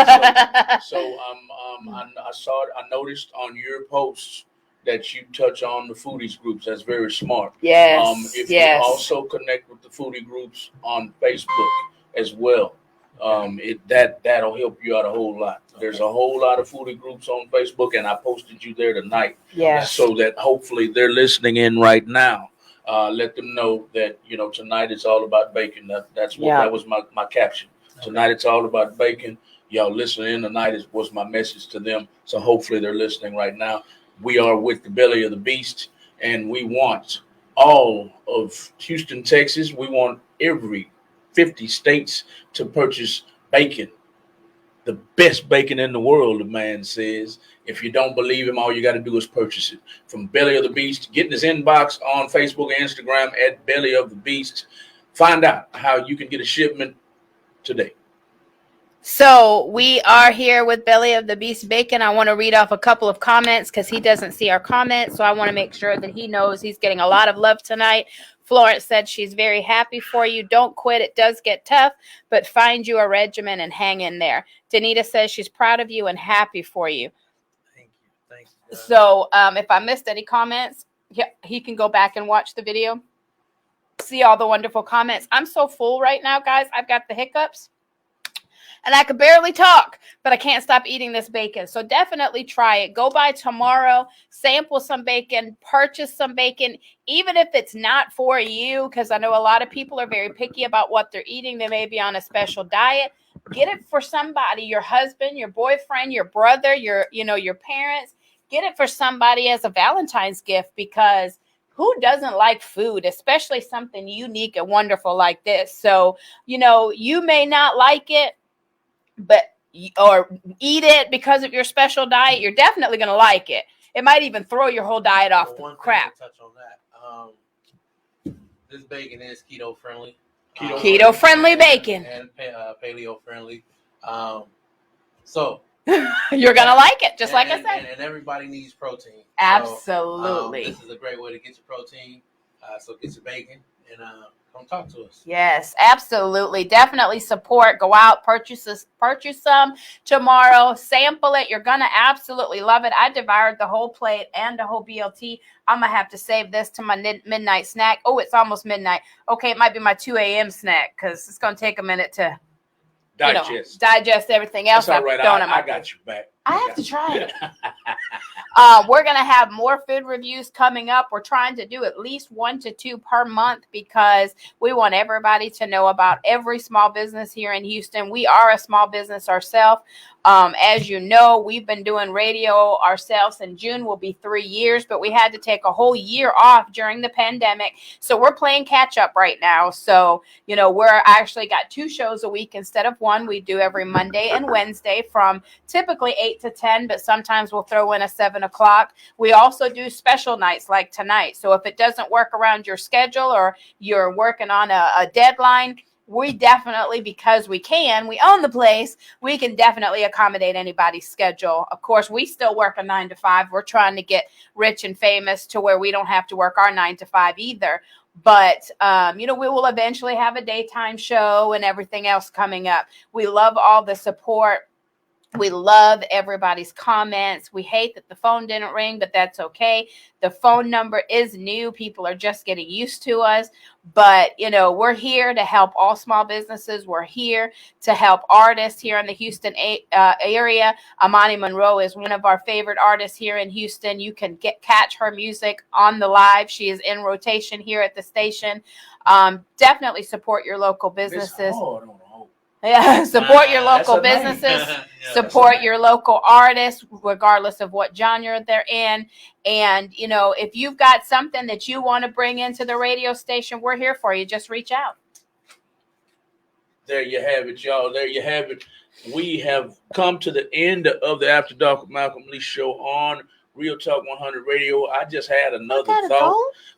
So I noticed on your posts that you touch on the foodies groups. That's very smart. Yes. If you also connect with the foodie groups on Facebook as well, that'll help you out a whole lot. There's a whole lot of foodie groups on Facebook, and I posted you there tonight. Yes. So that hopefully they're listening in right now. Let them know that tonight it's all about bacon. That was my caption. Tonight it's all about bacon. Y'all listening in tonight was my message to them. So hopefully they're listening right now. We are with the Belly of the Beast, and we want all of Houston, Texas. We want every 50 states to purchase bacon. The best bacon in the world, the man says. If you don't believe him, all you got to do is purchase it. From Belly of the Beast, get in his inbox on Facebook and Instagram at Belly of the Beast. Find out how you can get a shipment today. So we are here with Belly of the Beast Bacon. I want to read off a couple of comments because he doesn't see our comments. So I want to make sure that he knows he's getting a lot of love tonight. Florence said she's very happy for you. Don't quit. It does get tough, but find you a regimen and hang in there. Danita says she's proud of you and happy for you. Thank you. So if I missed any comments, he can go back and watch the video. See all the wonderful comments. I'm so full right now, guys. I've got the hiccups. And I could barely talk, but I can't stop eating this bacon. So definitely try it. Go by tomorrow, sample some bacon, purchase some bacon, even if it's not for you, because I know a lot of people are very picky about what they're eating. They may be on a special diet. Get it for somebody, your husband, your boyfriend, your brother, your parents. Get it for somebody as a Valentine's gift, because who doesn't like food, especially something unique and wonderful like this? So, you may not like it, or eat it because of your special diet. You're definitely going to like it. It might even throw your whole diet off the crap. Touch on that. This bacon is keto friendly. Keto friendly bacon. And paleo friendly. So you're gonna like it, just like I said. And everybody needs protein. Absolutely. So, this is a great way to get your protein. So get your bacon and come talk to us. Yes, absolutely. Definitely support. Go out, purchase some tomorrow. Sample it. You're gonna absolutely love it. I devoured the whole plate and the whole BLT. I'm gonna have to save this to my midnight snack. Oh, it's almost midnight. Okay, it might be my 2 a.m. snack, because it's gonna take a minute to digest everything else. That's all right. I got you back. I have to try it. We're going to have more food reviews coming up. We're trying to do at least 1 to 2 per month, because we want everybody to know about every small business here in Houston. We are a small business ourselves. As you know, we've been doing radio ourselves. In June will be 3 years, but we had to take a whole year off during the pandemic. So we're playing catch up right now. So, we're actually got 2 shows a week instead of 1. We do every Monday and Wednesday from typically 8 to 10, but sometimes we'll throw in a 7 o'clock. We also do special nights like tonight. So if it doesn't work around your schedule, or you're working on a deadline, we definitely, because we own the place, we can definitely accommodate anybody's schedule. Of course, we still work a 9 to 5. We're trying to get rich and famous to where we don't have to work our 9 to 5 either. But, we will eventually have a daytime show and everything else coming up. We love all the support. We love everybody's comments. We hate that the phone didn't ring, but that's okay. The phone number is new. People are just getting used to us. But, we're here to help all small businesses. We're here to help artists here in the Houston area. Amani Monroe is one of our favorite artists here in Houston. You can catch her music on the live. She is in rotation here at the station. Definitely support your local businesses. Yeah, support your local businesses, support your local artists, regardless of what genre they're in. And, if you've got something that you want to bring into the radio station, we're here for you. Just reach out. There you have it, y'all. There you have it. We have come to the end of the After Dark with Malcolm Lee show on Real Talk 100 Radio. I just had another thought,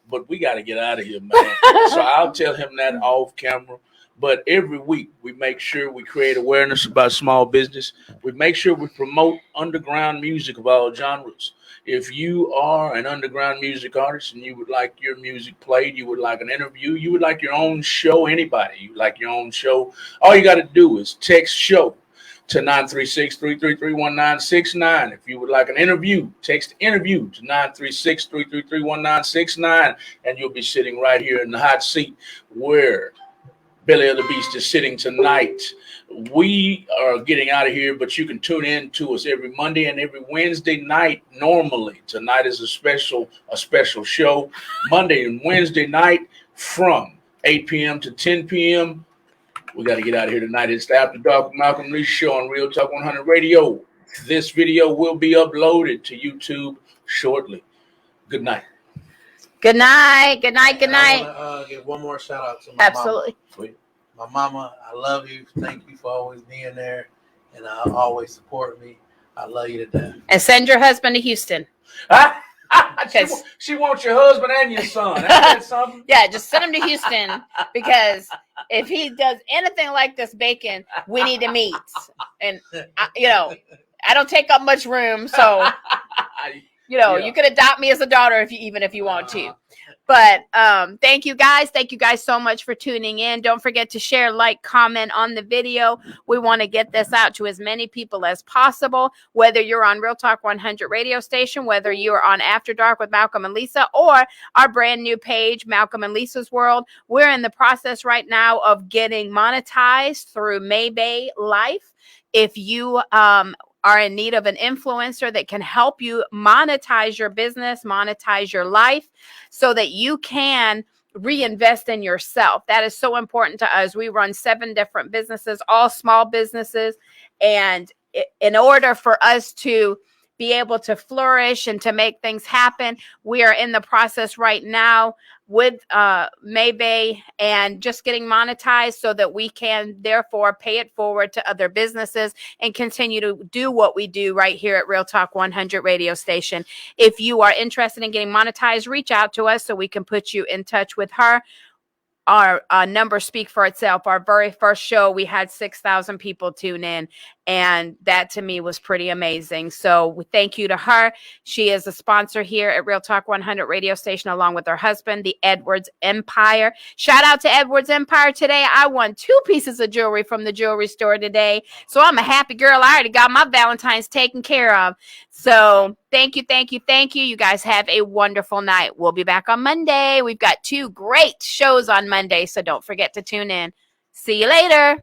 but we got to get out of here, man. So I'll tell him that off camera. But every week, we make sure we create awareness about small business. We make sure we promote underground music of all genres. If you are an underground music artist and you would like your music played, you would like an interview, you would like your own show, anybody, you like your own show, all you got to do is text show to 936-333-1969. If you would like an interview, text interview to 936-333-1969, and you'll be sitting right here in the hot seat where Belly of the Beast is sitting tonight. We are getting out of here, but you can tune in to us every Monday and every Wednesday night. Normally, tonight is a special show. Monday and Wednesday night from 8 p.m. to 10 p.m. We got to get out of here tonight. It's the After Dark with Malcolm Lee show on Real Talk 100 Radio. This video will be uploaded to YouTube shortly. Good night. Good night. Good night. Good night. I want to give one more shout out to my Absolutely. Mama. My mama, I love you. Thank you for always being there and always supporting me. I love you to death. And send your husband to Houston. She wants your husband and your son. Ain't that something? Yeah, just send him to Houston, because if he does anything like this bacon, we need to meet. And, I don't take up much room, so, you can adopt me as a daughter if you want to. But thank you guys. Thank you guys so much for tuning in. Don't forget to share, like, comment on the video. We want to get this out to as many people as possible, whether you're on Real Talk 100 radio station, whether you're on After Dark with Malcolm and Lisa, or our brand new page, Malcolm and Lisa's World. We're in the process right now of getting monetized through Maybay Life. If you are in need of an influencer that can help you monetize your business, monetize your life, so that you can reinvest in yourself. That is so important to us. We run 7 different businesses, all small businesses. And in order for us to be able to flourish and to make things happen, we are in the process right now with Maybay and just getting monetized so that we can therefore pay it forward to other businesses and continue to do what we do right here at Real Talk 100 radio station. If you are interested in getting monetized, reach out to us so we can put you in touch with her. Our numbers speak for itself. Our very first show, we had 6,000 people tune in, and that to me was pretty amazing. So thank you to her. She is a sponsor here at Real Talk 100 radio station, along with her husband, the Edwards Empire. Shout out to Edwards Empire today. I won 2 pieces of jewelry from the jewelry store today. So I'm a happy girl. I already got my Valentine's taken care of. So thank you, thank you, thank you. You guys have a wonderful night. We'll be back on Monday. We've got 2 great shows on Monday, so don't forget to tune in. See you later.